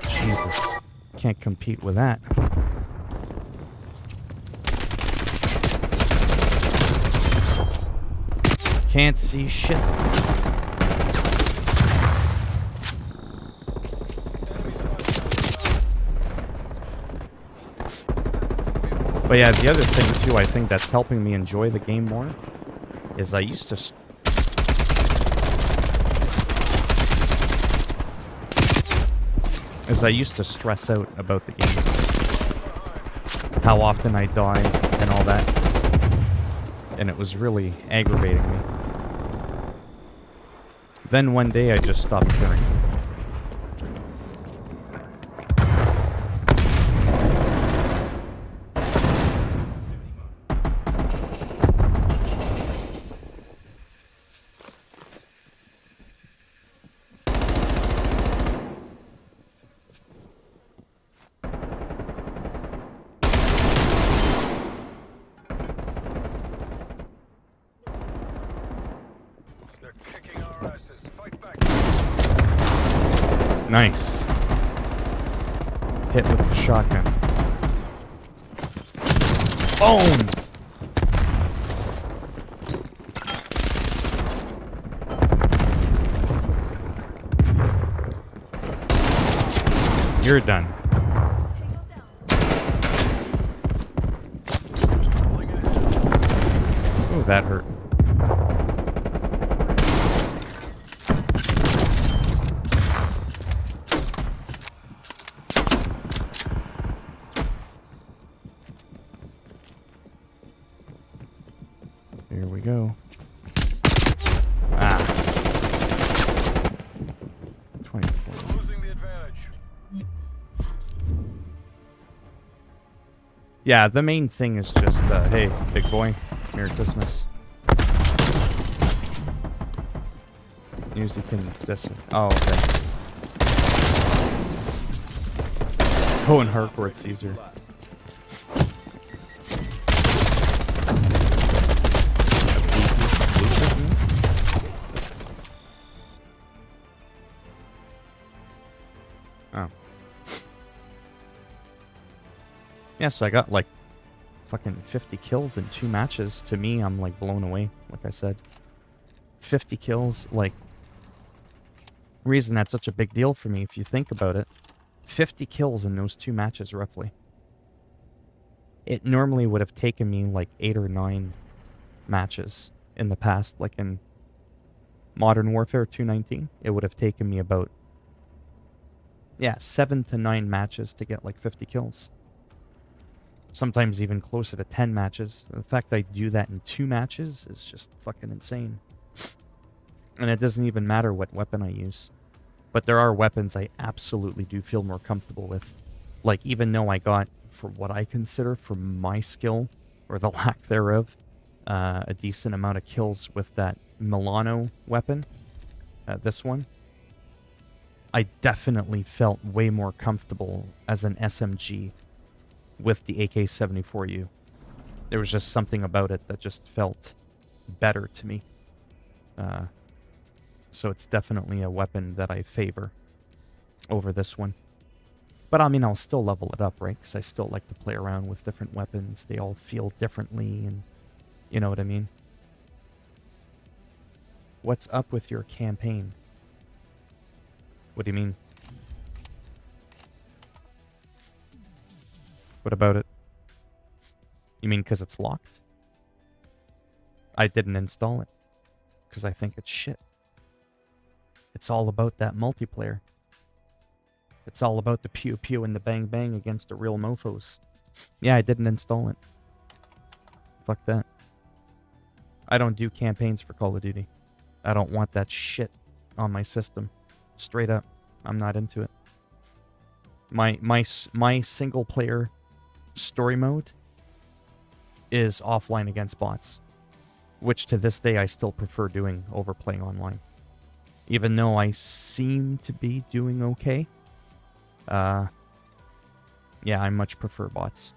Jesus. Can't compete with that. Can't see shit. But yeah, the other thing too, I think that's helping me enjoy the game more, is I used to stress out about the game. How often I die and all that. And it was really aggravating me. Then one day I just stopped caring. Nice. Hit with the shotgun. Boom! You're done. Oh, that hurt. Here we go. Ah. 24. Losing the advantage. Yeah, the main thing is just, hey, big boy, Merry Christmas. Usually can this. Oh, okay. Go in hardcore, it's easier. Oh. Yeah, so I got like fucking 50 kills in 2 matches. To me, I'm like blown away, like I said. 50 kills, like, reason that's such a big deal for me, if you think about it. 50 kills in those 2 matches, roughly. It normally would have taken me like 8 or 9 matches in the past, like in Modern Warfare 2.19. It would have taken me about, yeah, 7 to 9 matches to get like 50 kills. Sometimes even closer to 10 matches. The fact I do that in 2 matches is just fucking insane. And it doesn't even matter what weapon I use. But there are weapons I absolutely do feel more comfortable with. Like, even though I got, for what I consider, for my skill, or the lack thereof, a decent amount of kills with that Milano weapon, this one, I definitely felt way more comfortable as an SMG with the AK-74U. There was just something about it that just felt better to me. So it's definitely a weapon that I favor over this one. But I mean, I'll still level it up, right? Because I still like to play around with different weapons. They all feel differently, and you know what I mean? What's up with your campaign? What do you mean? What about it? You mean because it's locked? I didn't install it because I think it's shit. It's all about that multiplayer. It's all about the pew pew and the bang bang against the real mofos. Yeah, I didn't install it. Fuck that. I don't do campaigns for Call of Duty. I don't want that shit on my system. Straight up. I'm not into it. My single player story mode is offline against bots, which to this day I still prefer doing over playing online. Even though I seem to be doing okay, yeah, I much prefer bots.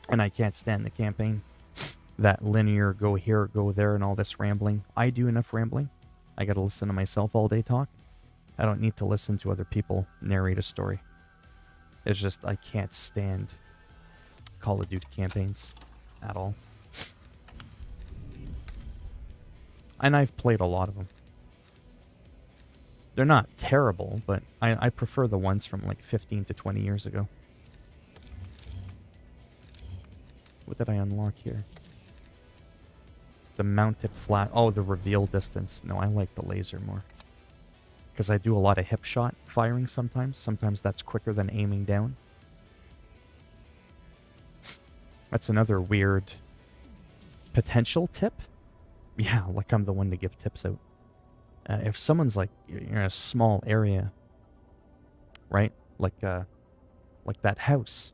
And I can't stand the campaign. That linear go here, go there, and all this rambling. I do enough rambling. I gotta listen to myself all day talk. I don't need to listen to other people narrate a story. It's just, I can't stand Call of Duty campaigns at all. And I've played a lot of them. They're not terrible, but I prefer the ones from like 15 to 20 years ago. What did I unlock here? The mounted flat. Oh, the reveal distance. No, I like the laser more. Because I do a lot of hip shot firing sometimes. Sometimes that's quicker than aiming down. That's another weird potential tip. Yeah, like I'm the one to give tips out. If someone's like, you're in a small area, right? Like that house.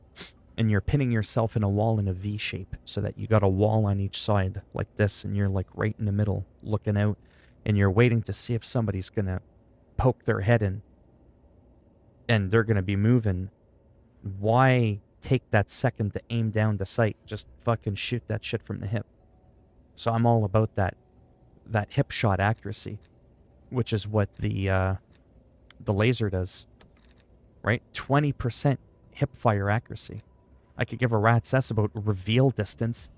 And you're pinning yourself in a wall in a V shape so that you got a wall on each side like this, and you're like right in the middle looking out, and you're waiting to see if somebody's gonna poke their head in and they're gonna be moving. Why take that second to aim down the sight? Just fucking shoot that shit from the hip. So I'm all about that hip shot accuracy, which is what the laser does, right? 20% hip fire accuracy. I could give a rat's ass about reveal distance.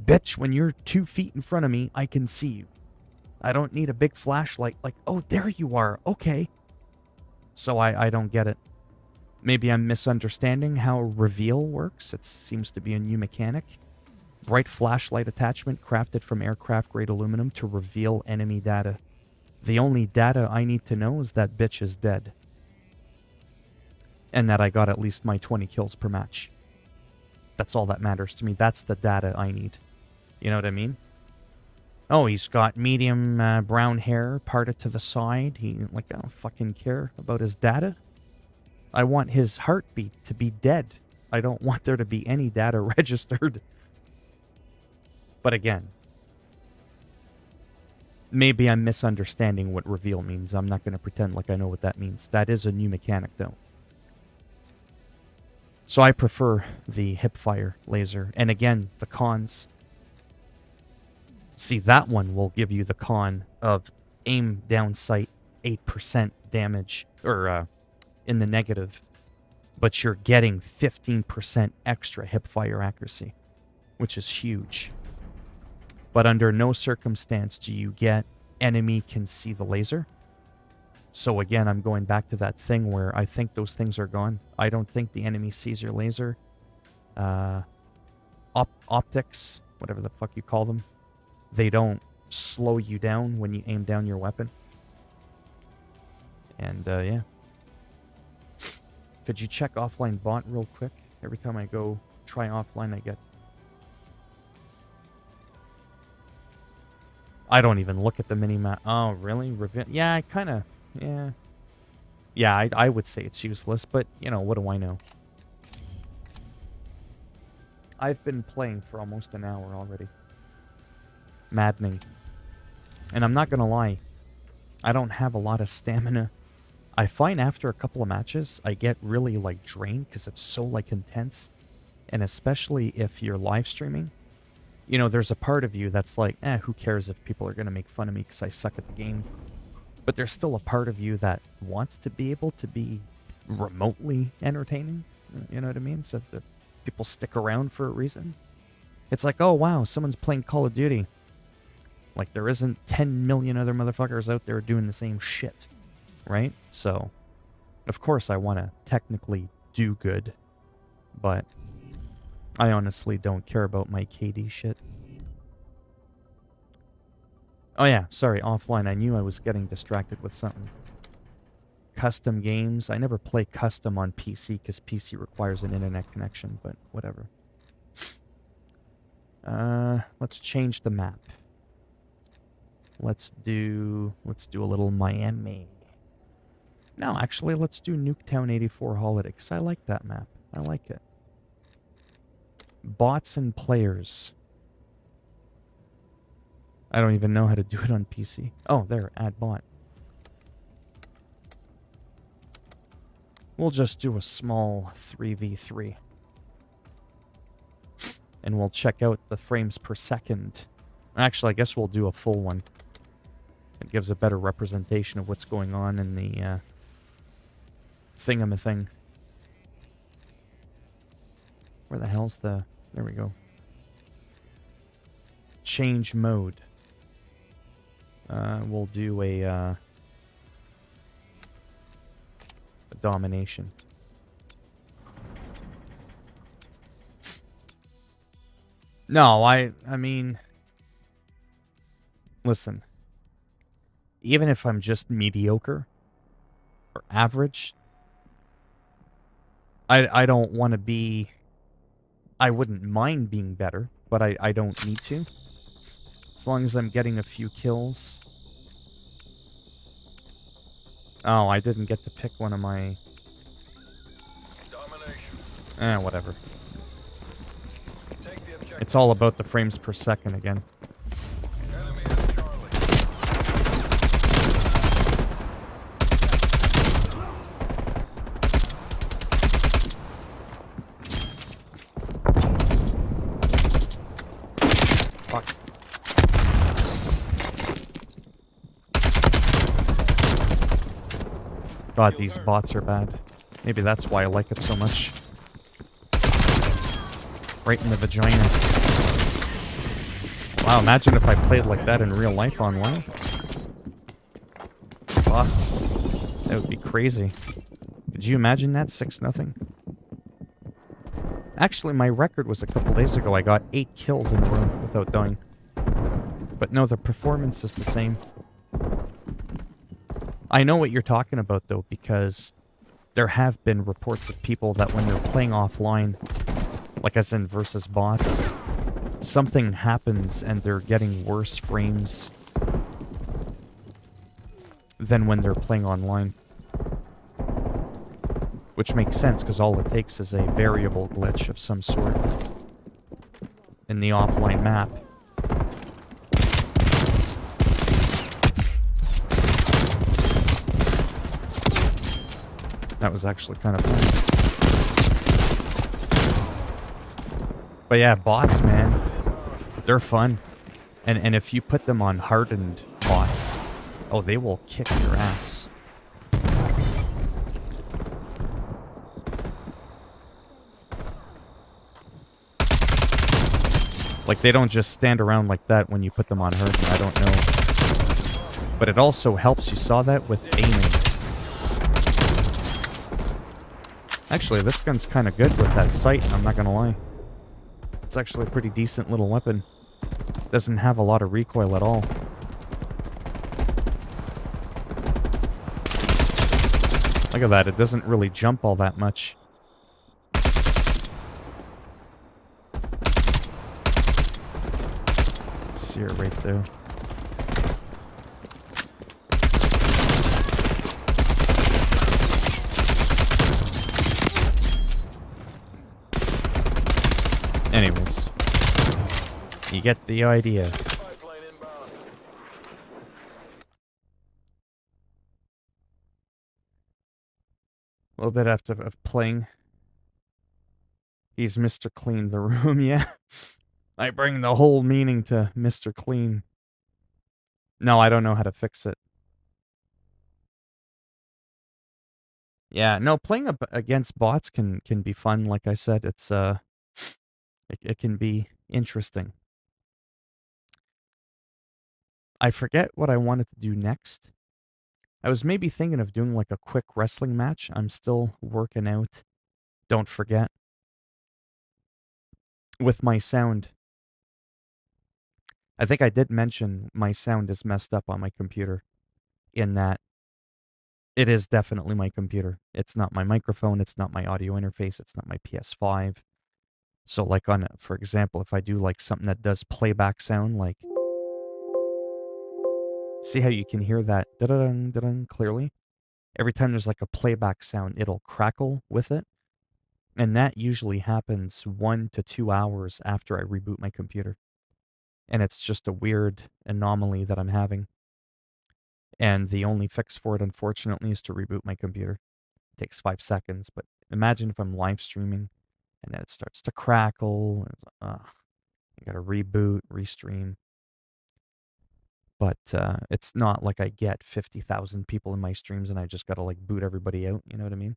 Bitch, when you're 2 feet in front of me, I can see you. I don't need a big flashlight like, oh, there you are. Okay. So I don't get it. Maybe I'm misunderstanding how reveal works. It seems to be a new mechanic. Bright flashlight attachment crafted from aircraft-grade aluminum to reveal enemy data. The only data I need to know is that bitch is dead. And that I got at least my 20 kills per match. That's all that matters to me. That's the data I need. You know what I mean? Oh, he's got medium brown hair parted to the side. I don't fucking care about his data. I want his heartbeat to be dead. I don't want there to be any data registered. But again, maybe I'm misunderstanding what reveal means. I'm not going to pretend like I know what that means. That is a new mechanic, though. So I prefer the hipfire laser. And again, the cons. See, that one will give you the con of aim down sight 8% damage, or in the negative. But you're getting 15% extra hipfire accuracy, which is huge. But under no circumstance do you get enemy can see the laser. So again, I'm going back to that thing where I think those things are gone. I don't think the enemy sees your laser. Optics, whatever the fuck you call them, they don't slow you down when you aim down your weapon. And yeah. Could you check offline bot real quick? Every time I go try offline, I get... I don't even look at the mini-map. Oh, really? Yeah, I kind of... Yeah. Yeah, I would say it's useless, but, you know, what do I know? I've been playing for almost an hour already. Maddening. And I'm not gonna lie, I don't have a lot of stamina. I find after a couple of matches, I get really, like, drained because it's so, like, intense. And especially if you're live streaming, you know, there's a part of you that's like, who cares if people are gonna make fun of me because I suck at the game. But there's still a part of you that wants to be able to be remotely entertaining. You know what I mean? So the people stick around for a reason. It's like, oh, wow, someone's playing Call of Duty. Like, there isn't 10 million other motherfuckers out there doing the same shit. Right? So, of course I want to technically do good. But I honestly don't care about my KD shit. Oh yeah, sorry, offline. I knew I was getting distracted with something. Custom games. I never play custom on PC because PC requires an internet connection, but whatever. Let's change the map. Let's do a little Miami. No, actually, let's do Nuketown 84 Holiday, because I like that map. I like it. Bots and players. I don't even know how to do it on PC. Oh, there, add bot. We'll just do a small 3v3. And we'll check out the frames per second. Actually, I guess we'll do a full one. It gives a better representation of what's going on in the thingamathing. Where the hell's the... There we go. Change mode. We'll do a domination. No, I mean... Listen. Even if I'm just mediocre or average, I don't want to be... I wouldn't mind being better, but I don't need to. As long as I'm getting a few kills. Oh, I didn't get to pick one of my... Domination. Whatever. It's all about the frames per second again. Enemy at Charlie. Fuck. God, these bots are bad. Maybe that's why I like it so much. Right in the vagina. Wow, imagine if I played like that in real life online. Fuck. That would be crazy. Could you imagine that? 6-0? Actually, my record was a couple days ago. I got 8 kills in a row without dying. But no, the performance is the same. I know what you're talking about, though, because there have been reports of people that when they're playing offline, like as in versus bots, something happens and they're getting worse frames than when they're playing online. Which makes sense, because all it takes is a variable glitch of some sort in the offline map. That was actually kind of funny. But yeah, bots, man, they're fun. And if you put them on hardened bots, oh, they will kick your ass. Like, they don't just stand around like that when you put them on hardened, I don't know. But it also helps, you saw that, with aiming. Actually, this gun's kind of good with that sight, I'm not gonna lie. It's actually a pretty decent little weapon. Doesn't have a lot of recoil at all. Look at that, it doesn't really jump all that much. see her right there. Anyways, you get the idea. Spy plane inbound. A little bit after of playing. He's Mr. Clean the room, yeah. I bring the whole meaning to Mr. Clean. No, I don't know how to fix it. Yeah, no, playing against bots can be fun. Like I said, it's it can be interesting. I forget what I wanted to do next. I was maybe thinking of doing like a quick wrestling match. I'm still working out. Don't forget. With my sound. I think I did mention my sound is messed up on my computer. In that it is definitely my computer. It's not my microphone. It's not my audio interface. It's not my PS5. So like on, for example, if I do like something that does playback sound, like, see how you can hear that da-da-dun, da-dun clearly? Every time there's like a playback sound, it'll crackle with it. And that usually happens 1 to 2 hours after I reboot my computer. And it's just a weird anomaly that I'm having. And the only fix for it, unfortunately, is to reboot my computer. It takes 5 seconds, but imagine if I'm live streaming and then it starts to crackle. I gotta reboot, restream. But it's not like I get 50,000 people in my streams and I just gotta like boot everybody out, you know what I mean?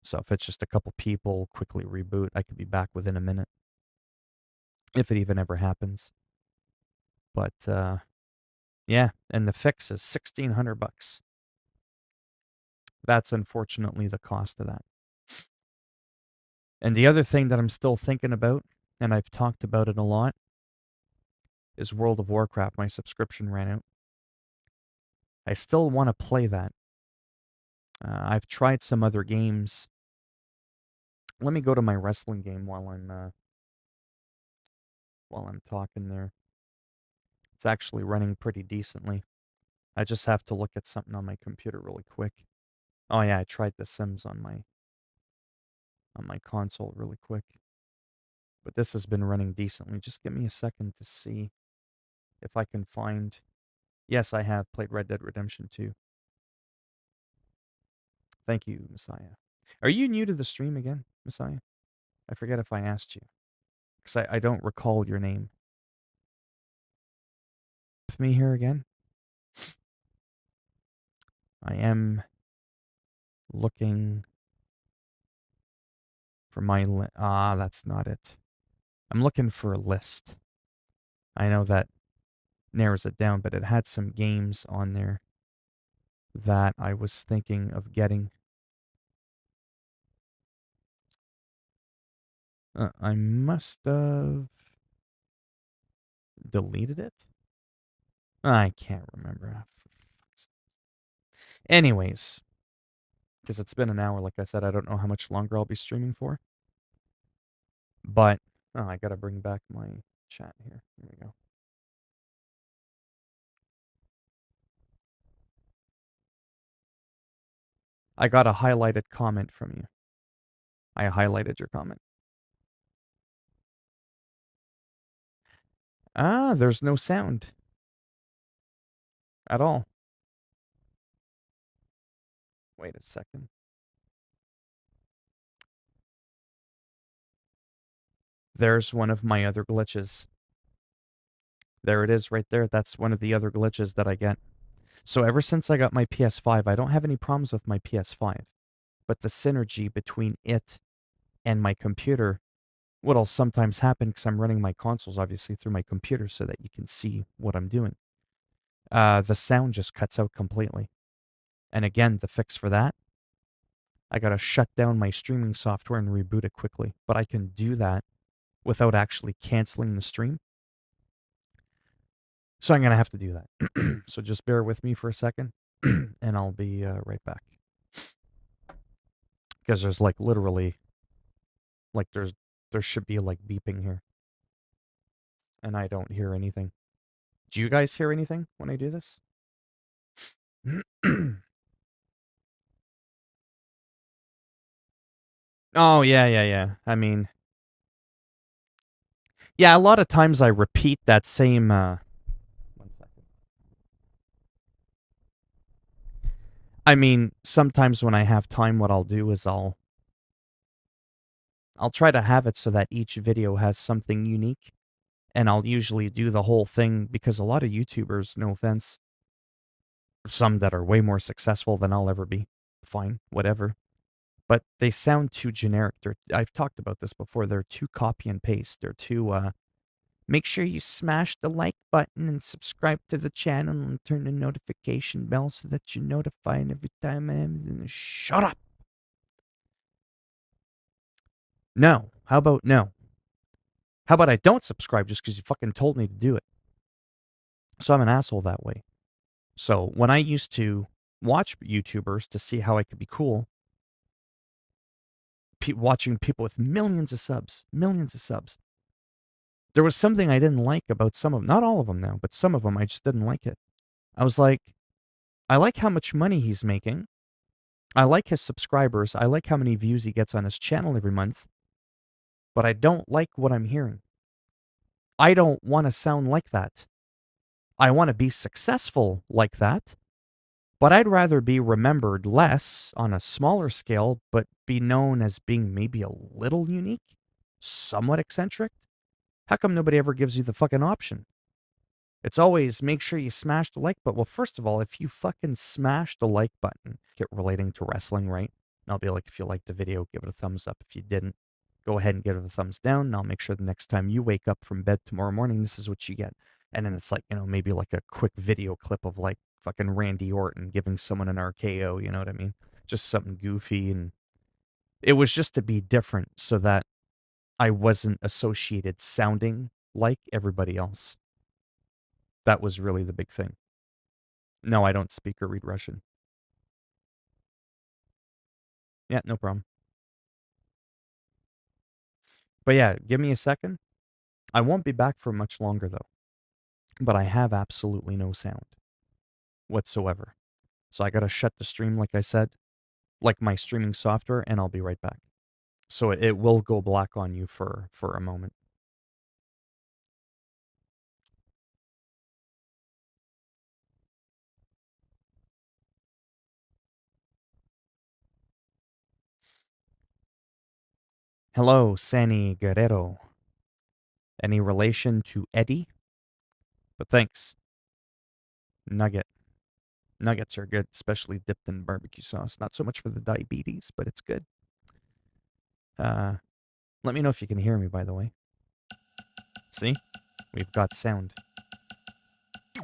So if it's just a couple people, quickly reboot, I could be back within a minute. If it even ever happens. But yeah, and the fix is $1,600. That's unfortunately the cost of that. And the other thing that I'm still thinking about, and I've talked about it a lot, is World of Warcraft. My subscription ran out. I still want to play that. I've tried some other games. Let me go to my wrestling game while I'm talking there. It's actually running pretty decently. I just have to look at something on my computer really quick. Oh yeah, I tried The Sims on my console really quick. But this has been running decently. Just give me a second to see if I can find. Yes, I have played Red Dead Redemption 2. Thank you, Messiah. Are you new to the stream again, Messiah? I forget if I asked you. Because I don't recall your name. With me here again? I am looking for my that's not it. I'm looking for a list. I know that narrows it down, but it had some games on there that I was thinking of getting. I must have deleted it. I can't remember. Anyways, because it's been an hour, like I said, I don't know how much longer I'll be streaming for. But, I gotta bring back my chat here. Here we go. I got a highlighted comment from you. I highlighted your comment. There's no sound. At all. Wait a second. There's one of my other glitches. There it is right there. That's one of the other glitches that I get. So ever since I got my PS5, I don't have any problems with my PS5. But the synergy between it and my computer, what'll sometimes happen, because I'm running my consoles obviously through my computer so that you can see what I'm doing. The sound just cuts out completely. And again, the fix for that, I gotta shut down my streaming software and reboot it quickly. But I can do that without actually canceling the stream. So I'm gonna have to do that. So just bear with me for a second, and I'll be right back. Because there's like literally, like there should be like beeping here, and I don't hear anything. Do you guys hear anything when I do this? Oh, yeah. I mean, yeah, a lot of times I repeat that same, 1 second. I mean, sometimes when I have time, what I'll do is I'll try to have it so that each video has something unique, and I'll usually do the whole thing because a lot of YouTubers, no offense, some that are way more successful than I'll ever be, fine, whatever, but they sound too generic. I've talked about this before. They're too copy and paste. They're too, make sure you smash the like button and subscribe to the channel and turn the notification bell so that you're notified every time I am. Shut up! No. How about no? How about I don't subscribe just because you fucking told me to do it? So I'm an asshole that way. So when I used to watch YouTubers to see how I could be cool, watching people with millions of subs, there was something I didn't like about some of them. Not all of them now, but some of them I just didn't like it. I was like, I like how much money he's making. I like his subscribers. I like how many views he gets on his channel every month. But I don't like what I'm hearing. I don't want to sound like that. I want to be successful like that. But I'd rather be remembered less on a smaller scale, but be known as being maybe a little unique, somewhat eccentric. How come nobody ever gives you the fucking option? It's always make sure you smash the like button. Well, first of all, if you fucking smash the like button, get relating to wrestling, right? And I'll be like, if you liked the video, give it a thumbs up. If you didn't, go ahead and give it a thumbs down. And I'll make sure the next time you wake up from bed tomorrow morning, this is what you get. And then it's like, maybe like a quick video clip of like fucking Randy Orton giving someone an RKO, you know what I mean? Just something goofy. And it was just to be different so that I wasn't associated sounding like everybody else. That was really the big thing. No, I don't speak or read Russian. Yeah, no problem. But yeah, give me a second. I won't be back for much longer though. But I have absolutely no sound whatsoever. So I gotta shut the stream, like I said, like my streaming software, and I'll be right back. So it will go black on you for a moment. Hello, Sani Guerrero. Any relation to Eddie? But thanks. Nugget. Nuggets are good, especially dipped in barbecue sauce. Not so much for the diabetes, but it's good. Let me know if you can hear me, by the way. See? We've got sound.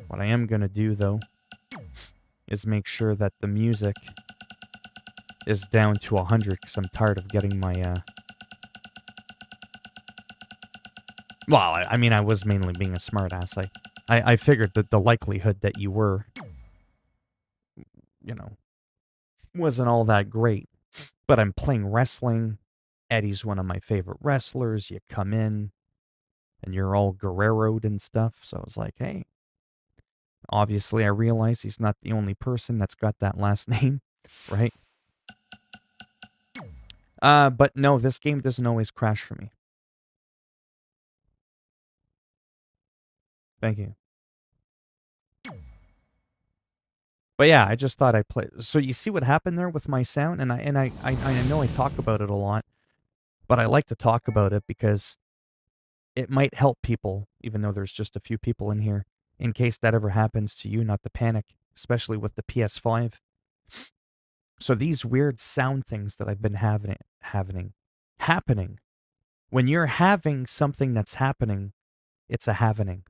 What I am going to do, though, is make sure that the music is down to 100 because I'm tired of getting my... Well, I mean, I was mainly being a smartass. I figured that the likelihood that you were, wasn't all that great. But I'm playing wrestling. Eddie's one of my favorite wrestlers. You come in, and you're all Guerrero'd and stuff. So I was like, hey. Obviously, I realize he's not the only person that's got that last name, right? But no, this game doesn't always crash for me. Thank you. But yeah, I just thought I'd play. So you see what happened there with my sound? And I know I talk about it a lot, but I like to talk about it because it might help people, even though there's just a few people in here, in case that ever happens to you, not to panic, especially with the PS5. So these weird sound things that I've been happening. When you're having something that's happening, it's a happening.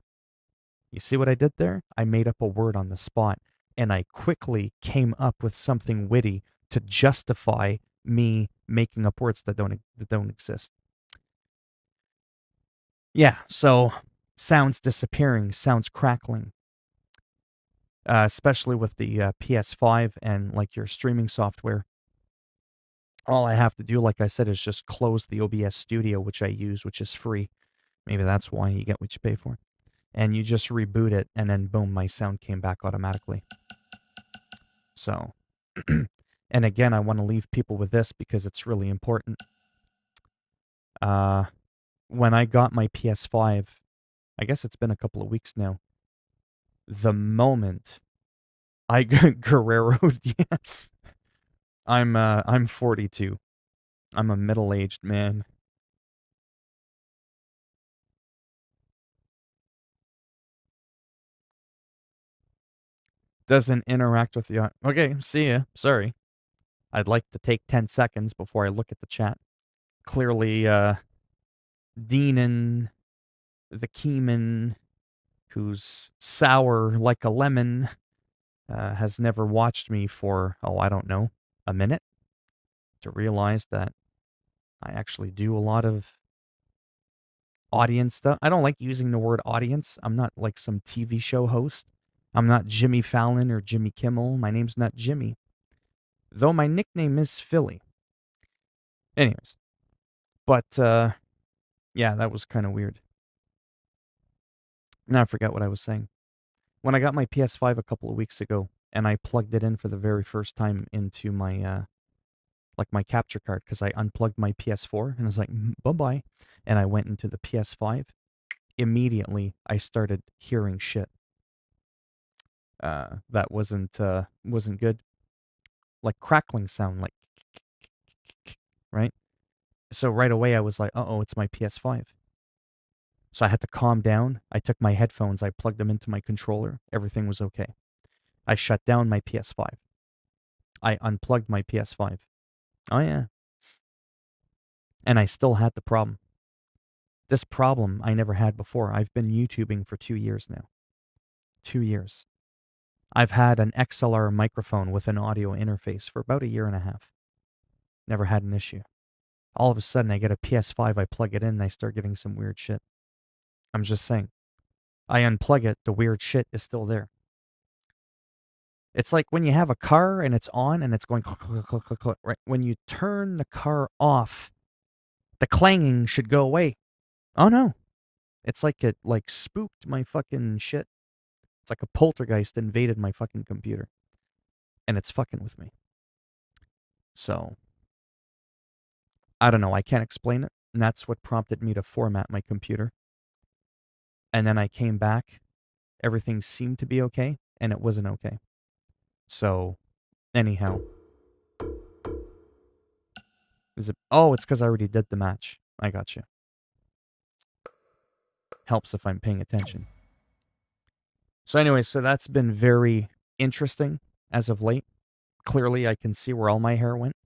You see what I did there? I made up a word on the spot, and I quickly came up with something witty to justify me making up words that don't exist. Yeah, so sounds disappearing, sounds crackling, especially with the PS5 and like your streaming software. All I have to do, like I said, is just close the OBS Studio, which I use, which is free. Maybe that's why you get what you pay for. and you just reboot it, and then boom, my sound came back automatically. So, and again, I want to leave people with this because it's really important. When I got my PS5, I guess it's been a couple of weeks now, the moment I Guerrero'd, yeah, I'm 42. I'm a middle-aged man. Doesn't interact with the... Okay, see ya. Sorry. I'd like to take 10 seconds before I look at the chat. Clearly, Deanin, the Keeman, who's sour like a lemon, has never watched me for, I don't know, a minute, to realize that I actually do a lot of audience stuff. I don't like using the word audience. I'm not like some TV show host. I'm not Jimmy Fallon or Jimmy Kimmel. My name's not Jimmy, though my nickname is Philly. Anyways, but yeah, that was kind of weird. Now I forgot what I was saying. When I got my PS5 a couple of weeks ago, and I plugged it in for the very first time into my like my capture card, because I unplugged my PS4 and I was like, bye-bye, and I went into the PS5. Immediately, I started hearing shit. That wasn't good. Like crackling sound, like, right? So right away I was like, uh-oh, it's my PS5. So I had to calm down. I took my headphones, I plugged them into my controller. Everything was okay. I shut down my PS5. I unplugged my PS5. Oh yeah. And I still had the problem. This problem I never had before. I've been YouTubing for 2 years now. 2 years. I've had an XLR microphone with an audio interface for about 1.5 years. Never had an issue. All of a sudden, I get a PS5, I plug it in, and I start getting some weird shit. I'm just saying. I unplug it, the weird shit is still there. It's like when you have a car and it's on and it's going click, click, click, click, click, right? When you turn the car off, the clanging should go away. Oh no. It's like it like spooked my fucking shit. It's like a poltergeist invaded my fucking computer. And it's fucking with me. So, I don't know. I can't explain it. And that's what prompted me to format my computer. And then I came back. Everything seemed to be okay. And it wasn't okay. So, anyhow. Is it? Oh, it's because I already did the match. I got you. Helps if I'm paying attention. So anyway, so that's been very interesting as of late. Clearly, I can see where all my hair went.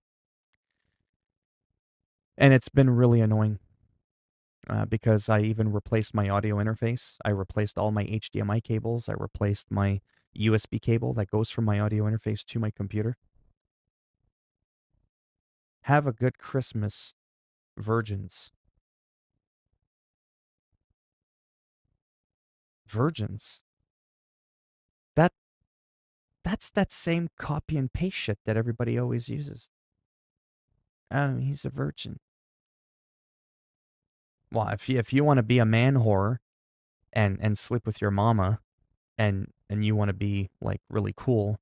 And it's been really annoying because I even replaced my audio interface. I replaced all my HDMI cables. I replaced my USB cable that goes from my audio interface to my computer. Have a good Christmas, virgins. Virgins? That's that same copy and paste shit that everybody always uses. He's a virgin. Well, if you want to be a man whore and sleep with your mama and you want to be like really cool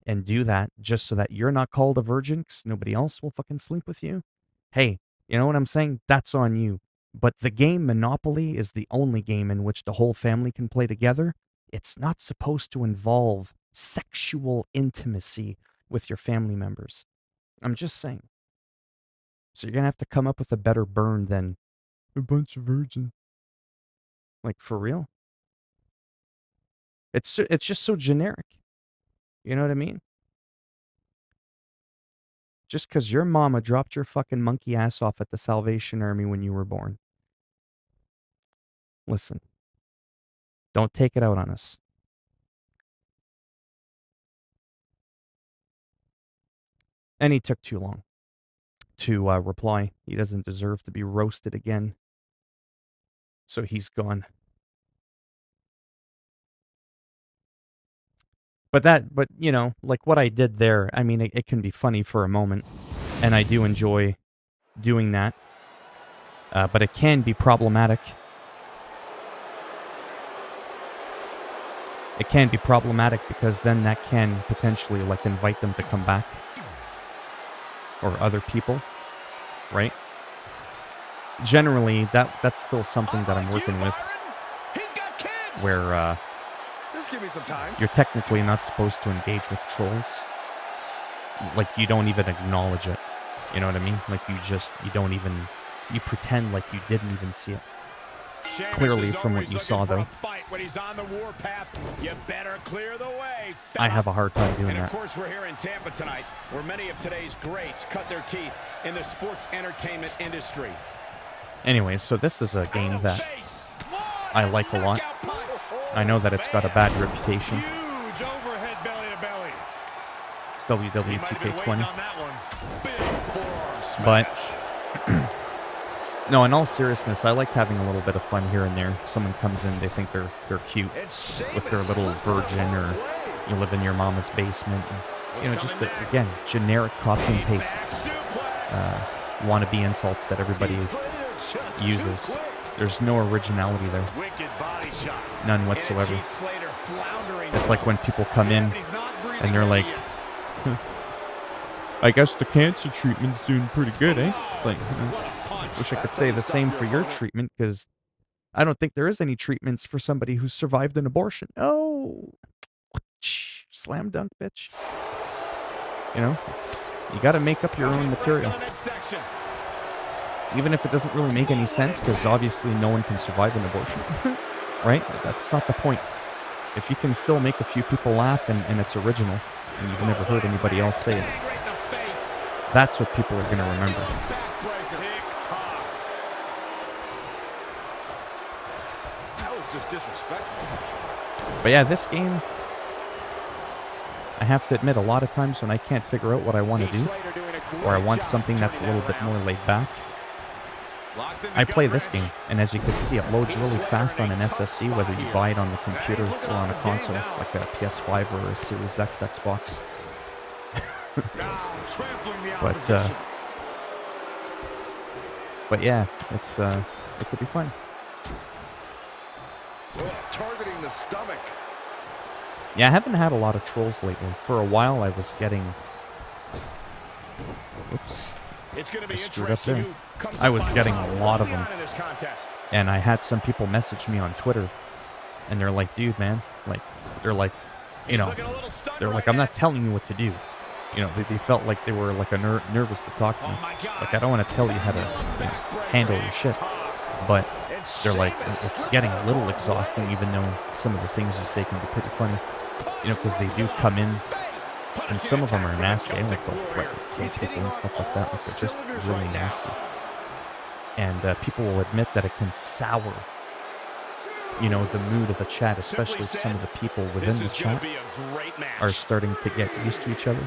and do that just so that you're not called a virgin because nobody else will fucking sleep with you, hey, you know what I'm saying? That's on you. But the game Monopoly is the only game in which the whole family can play together. It's not supposed to involve sexual intimacy with your family members. I'm just saying. So you're going to have to come up with a better burn than a bunch of virgins. Like, for real? It's just so generic. You know what I mean? Just because your mama dropped your fucking monkey ass off at the Salvation Army when you were born. Listen. Don't take it out on us. And he took too long to reply. He doesn't deserve to be roasted again. So he's gone. But you know, like what I did there, I mean, it can be funny for a moment. And I do enjoy doing that. But it can be problematic. it can be problematic because then that can potentially like invite them to come back, or other people, right? Generally, that's still something that I'm working with, where Just give me some time. you're technically not supposed to engage with trolls. Like, you don't even acknowledge it. You know what I mean? Like, you don't even, you pretend like you didn't even see it. Clearly, from what you saw, though, When he's on the warpath, you better clear the way, I have a hard time doing And of that. course, we're here in Tampa tonight, where many of today's greats cut their teeth in the sports entertainment industry. Anyway, so this is a game that I like a lot. I know that it's got a bad reputation. Huge overhead belly to belly. It's WWE 2K20. Big forearm But, smash. no, in all seriousness, I like having a little bit of fun here and there. Someone comes in, they think they're cute with their little virgin, or you live in your mama's basement. And, you know, just, again, generic copy and paste wannabe insults that everybody uses. There's no originality there. None whatsoever. It's like when people come in and they're like, I guess the cancer treatment's doing pretty good, eh? It's like, wish I could say the same for your treatment, because I don't think there is any treatments for somebody who survived an abortion. Oh, slam dunk, bitch. You know, you got to make up your own material. Even if it doesn't really make any sense, because obviously no one can survive an abortion. Right? That's not the point. If you can still make a few people laugh and it's original, and you've never heard anybody else say it, that's what people are going to remember. That was just disrespectful. But yeah, this game, I have to admit, a lot of times when I can't figure out what I want to do, or I want something that's a little bit more laid back, I play this game, and as you can see, it loads really fast on an SSD, whether you buy it on the computer or on a console, like a PS5 or a Series X Xbox. But yeah, it could be fun. Targeting the stomach. Yeah, I haven't had a lot of trolls lately. For a while, I was getting... Oops. I screwed up there. I was getting a lot of them. And I had some people message me on Twitter, and they're like, dude, man, like, they're like, you know, they're like, I'm not telling you what to do. You know, they felt like they were like nervous to talk to me. Like, I don't want to tell you how to, you know, handle your shit. But they're like, it's getting a little exhausting, even though some of the things you say can be pretty funny. You know, because they do come in, and some of them are nasty. Like, they'll threaten to kill people and stuff like that. Like, they're just really nasty. And people will admit that it can sour, you know, the mood of the chat, especially if some of the people within the chat are starting to get used to each other,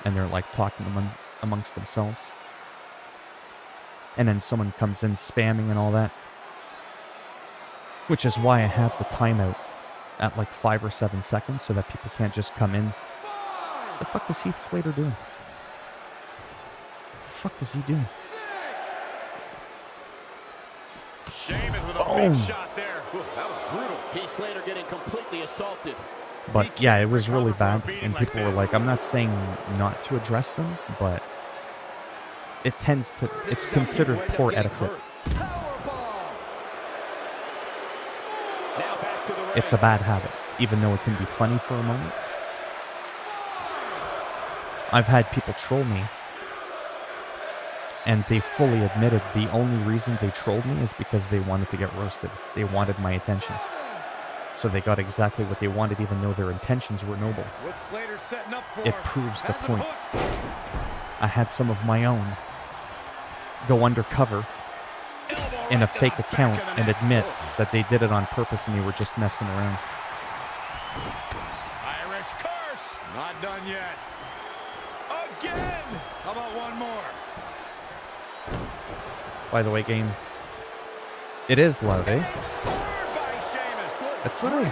and they're like talking amongst themselves. And then someone comes in spamming and all that, which is why I have the timeout at like 5 or 7 seconds, so that people can't just come in. What the fuck is Heath Slater doing? What the fuck is he doing? Sheamus with a big shot there. That was brutal. Heath Slater getting completely assaulted. But yeah, it was really bad, and people were like, I'm not saying not to address them, but it's considered poor etiquette. It's a bad habit, even though it can be funny for a moment. I've had people troll me, and they fully admitted the only reason they trolled me is because they wanted to get roasted. They wanted my attention. So they got exactly what they wanted, even though their intentions were noble. It proves the point. I had some of my own go undercover in a fake account and admit that they did it on purpose and they were just messing around. Irish curse. Not done yet. Again. How about one more? By the way, game, it is loud, eh? That's what I...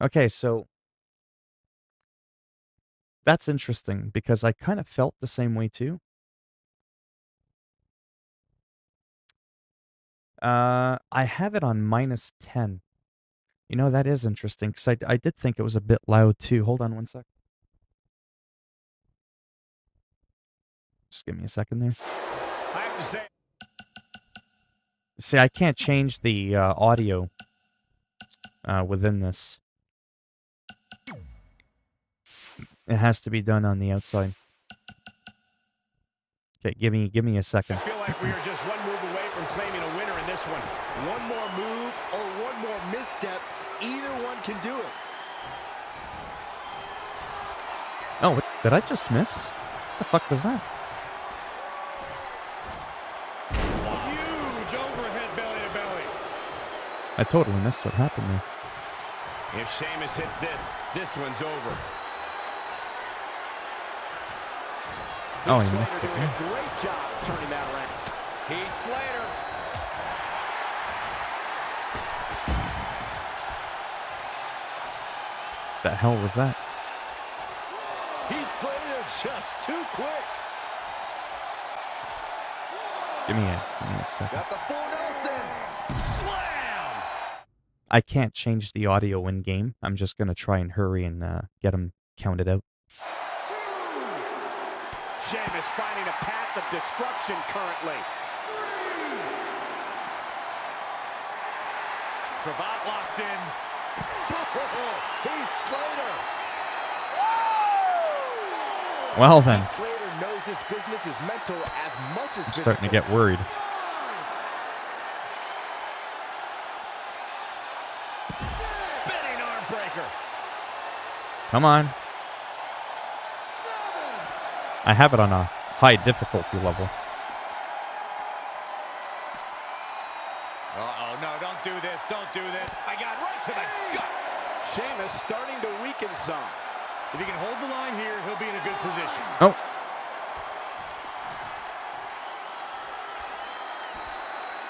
Okay, so that's interesting, because I kind of felt the same way too. I have it on -10. You know, that is interesting, because I did think it was a bit loud, too. Hold on one sec. Just give me a second there. I have to say, See, I can't change the audio within this. It has to be done on the outside. Okay, give me a second. I feel like we are just one move away from claiming a winner in this one. One more move or one more misstep, either one can do it. Oh, what, did I just miss? What the fuck was that? Huge overhead belly to belly. I totally missed what happened there. If Sheamus hits this one's over. Oh, he missed it. Doing a great job turning that around. Heath Slater. The hell was that? Heath Slater just too quick. Give me a second. Got the full Nelson. Slam! I can't change the audio in game. I'm just gonna try and hurry and get them counted out. Sheamus finding a path of destruction currently. Cravat locked in. Heath Slater. Well then, Heath Slater knows this business is mental as much as I'm physical. starting to get worried. Spinning arm breaker. Come on. I have it on a high difficulty level. Uh-oh, no, don't do this, don't do this. I got right to the gut. Sheamus starting to weaken some. If he can hold the line here, he'll be in a good position. Oh,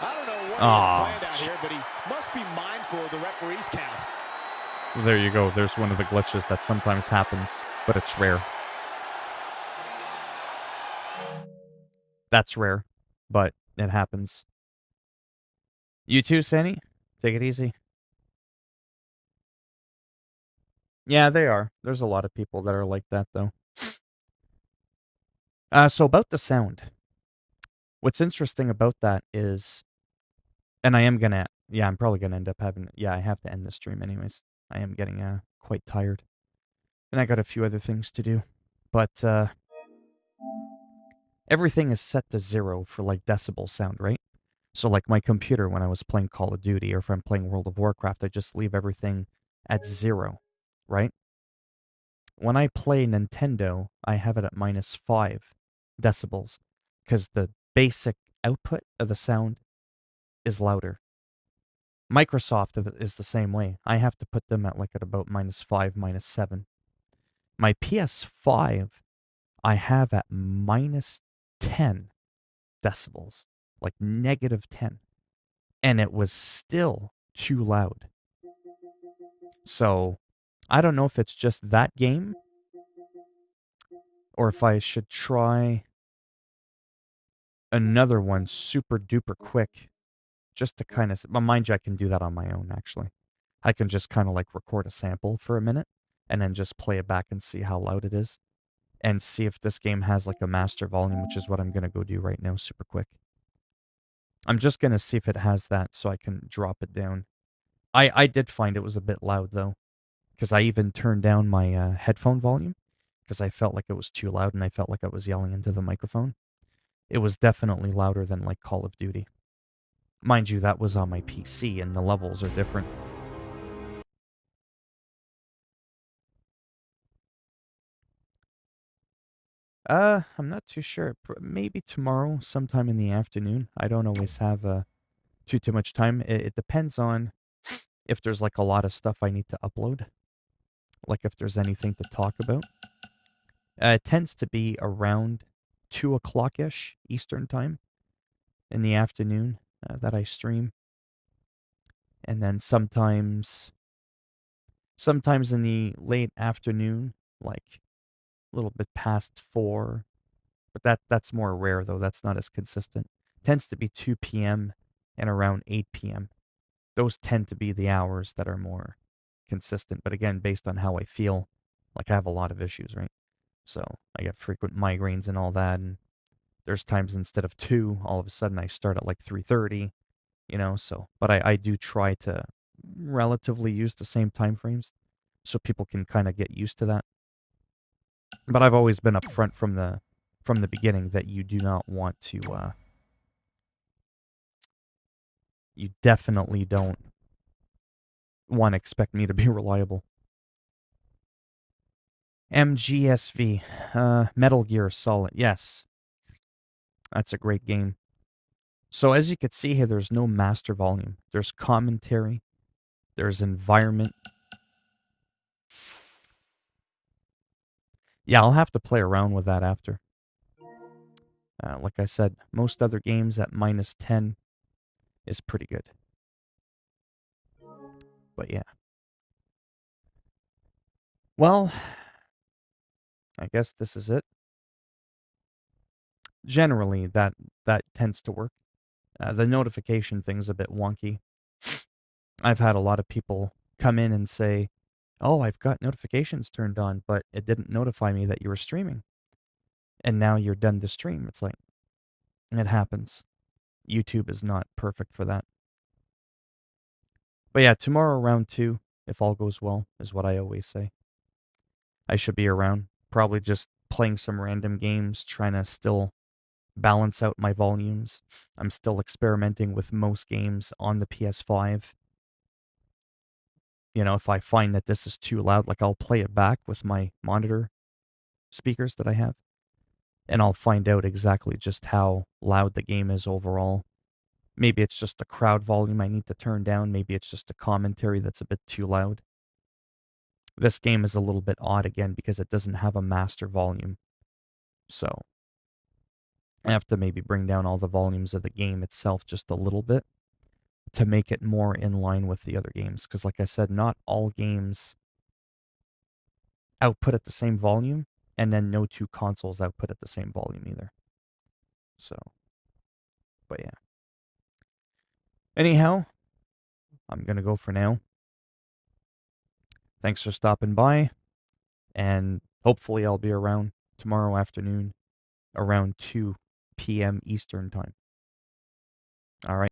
I don't know what Aw, he's planned out here, but he must be mindful of the referee's count. there you go. There's one of the glitches that sometimes happens, but it's rare. That's rare, but it happens. You too, Sandy? Take it easy. Yeah, they are. There's a lot of people that are like that, though. So about the sound. What's interesting about that is, and I am gonna, yeah, I'm probably gonna end up having, yeah, I have to end the stream anyways. I am getting quite tired, and I got a few other things to do, but everything is set to 0 for like decibel sound, right? So like my computer, when I was playing Call of Duty or if I'm playing World of Warcraft, I just leave everything at 0, right? When I play Nintendo, I have it at -5 decibels because the basic output of the sound is louder. Microsoft is the same way. I have to put them at like at about -5, -7. My PS5, I have at -10 decibels, like -10. And it was still too loud. So I don't know if it's just that game or if I should try another one super duper quick just to kind of, well, mind you, I can do that on my own, actually. I can just kind of like record a sample for a minute and then just play it back and see how loud it is and see if this game has like a master volume, which is what I'm going to go do right now super quick. I'm just going to see if it has that so I can drop it down. I did find it was a bit loud, though, because I even turned down my headphone volume because I felt like it was too loud and I felt like I was yelling into the microphone. It was definitely louder than like Call of Duty. Mind you, that was on my PC and the levels are different. I'm not too sure. Maybe tomorrow, sometime in the afternoon. I don't always have too much time. It depends on if there's like a lot of stuff I need to upload. Like if there's anything to talk about. It tends to be around 2 o'clock-ish Eastern time in the afternoon that I stream. And then sometimes in the late afternoon, like a little bit past 4. But that's more rare, though. That's not as consistent. Tends to be 2 p.m. and around 8 p.m. those tend to be the hours that are more consistent. But again, based on how I feel, like I have a lot of issues, right? So I get frequent migraines and all that, and there's times instead of 2, all of a sudden I start at like 3:30, so but I do try to relatively use the same time frames so people can kind of get used to that. But I've always been upfront from the beginning that you do not want to you definitely don't want to expect me to be reliable. MGSV, Metal Gear Solid. Yes. That's a great game. So as you can see here, there's no master volume. There's commentary. There's environment. Yeah, I'll have to play around with that after. Like I said, most other games at -10 is pretty good. But yeah. Well, I guess this is it. Generally, that tends to work. The notification thing's a bit wonky. I've had a lot of people come in and say, "Oh, I've got notifications turned on, but it didn't notify me that you were streaming. And now you're done the stream." It's like, it happens. YouTube is not perfect for that. But yeah, tomorrow round 2, if all goes well, is what I always say. I should be around, probably just playing some random games, trying to still balance out my volumes. I'm still experimenting with most games on the PS5. If I find that this is too loud, like I'll play it back with my monitor speakers that I have, and I'll find out exactly just how loud the game is overall. Maybe it's just a crowd volume I need to turn down. Maybe it's just a commentary that's a bit too loud. This game is a little bit odd again because it doesn't have a master volume. So I have to maybe bring down all the volumes of the game itself just a little bit to make it more in line with the other games. Because like I said, not all games output at the same volume, and then no two consoles output at the same volume either. So, but yeah. Anyhow, I'm going to go for now. Thanks for stopping by, and hopefully I'll be around tomorrow afternoon around 2 p.m. Eastern Time. All right.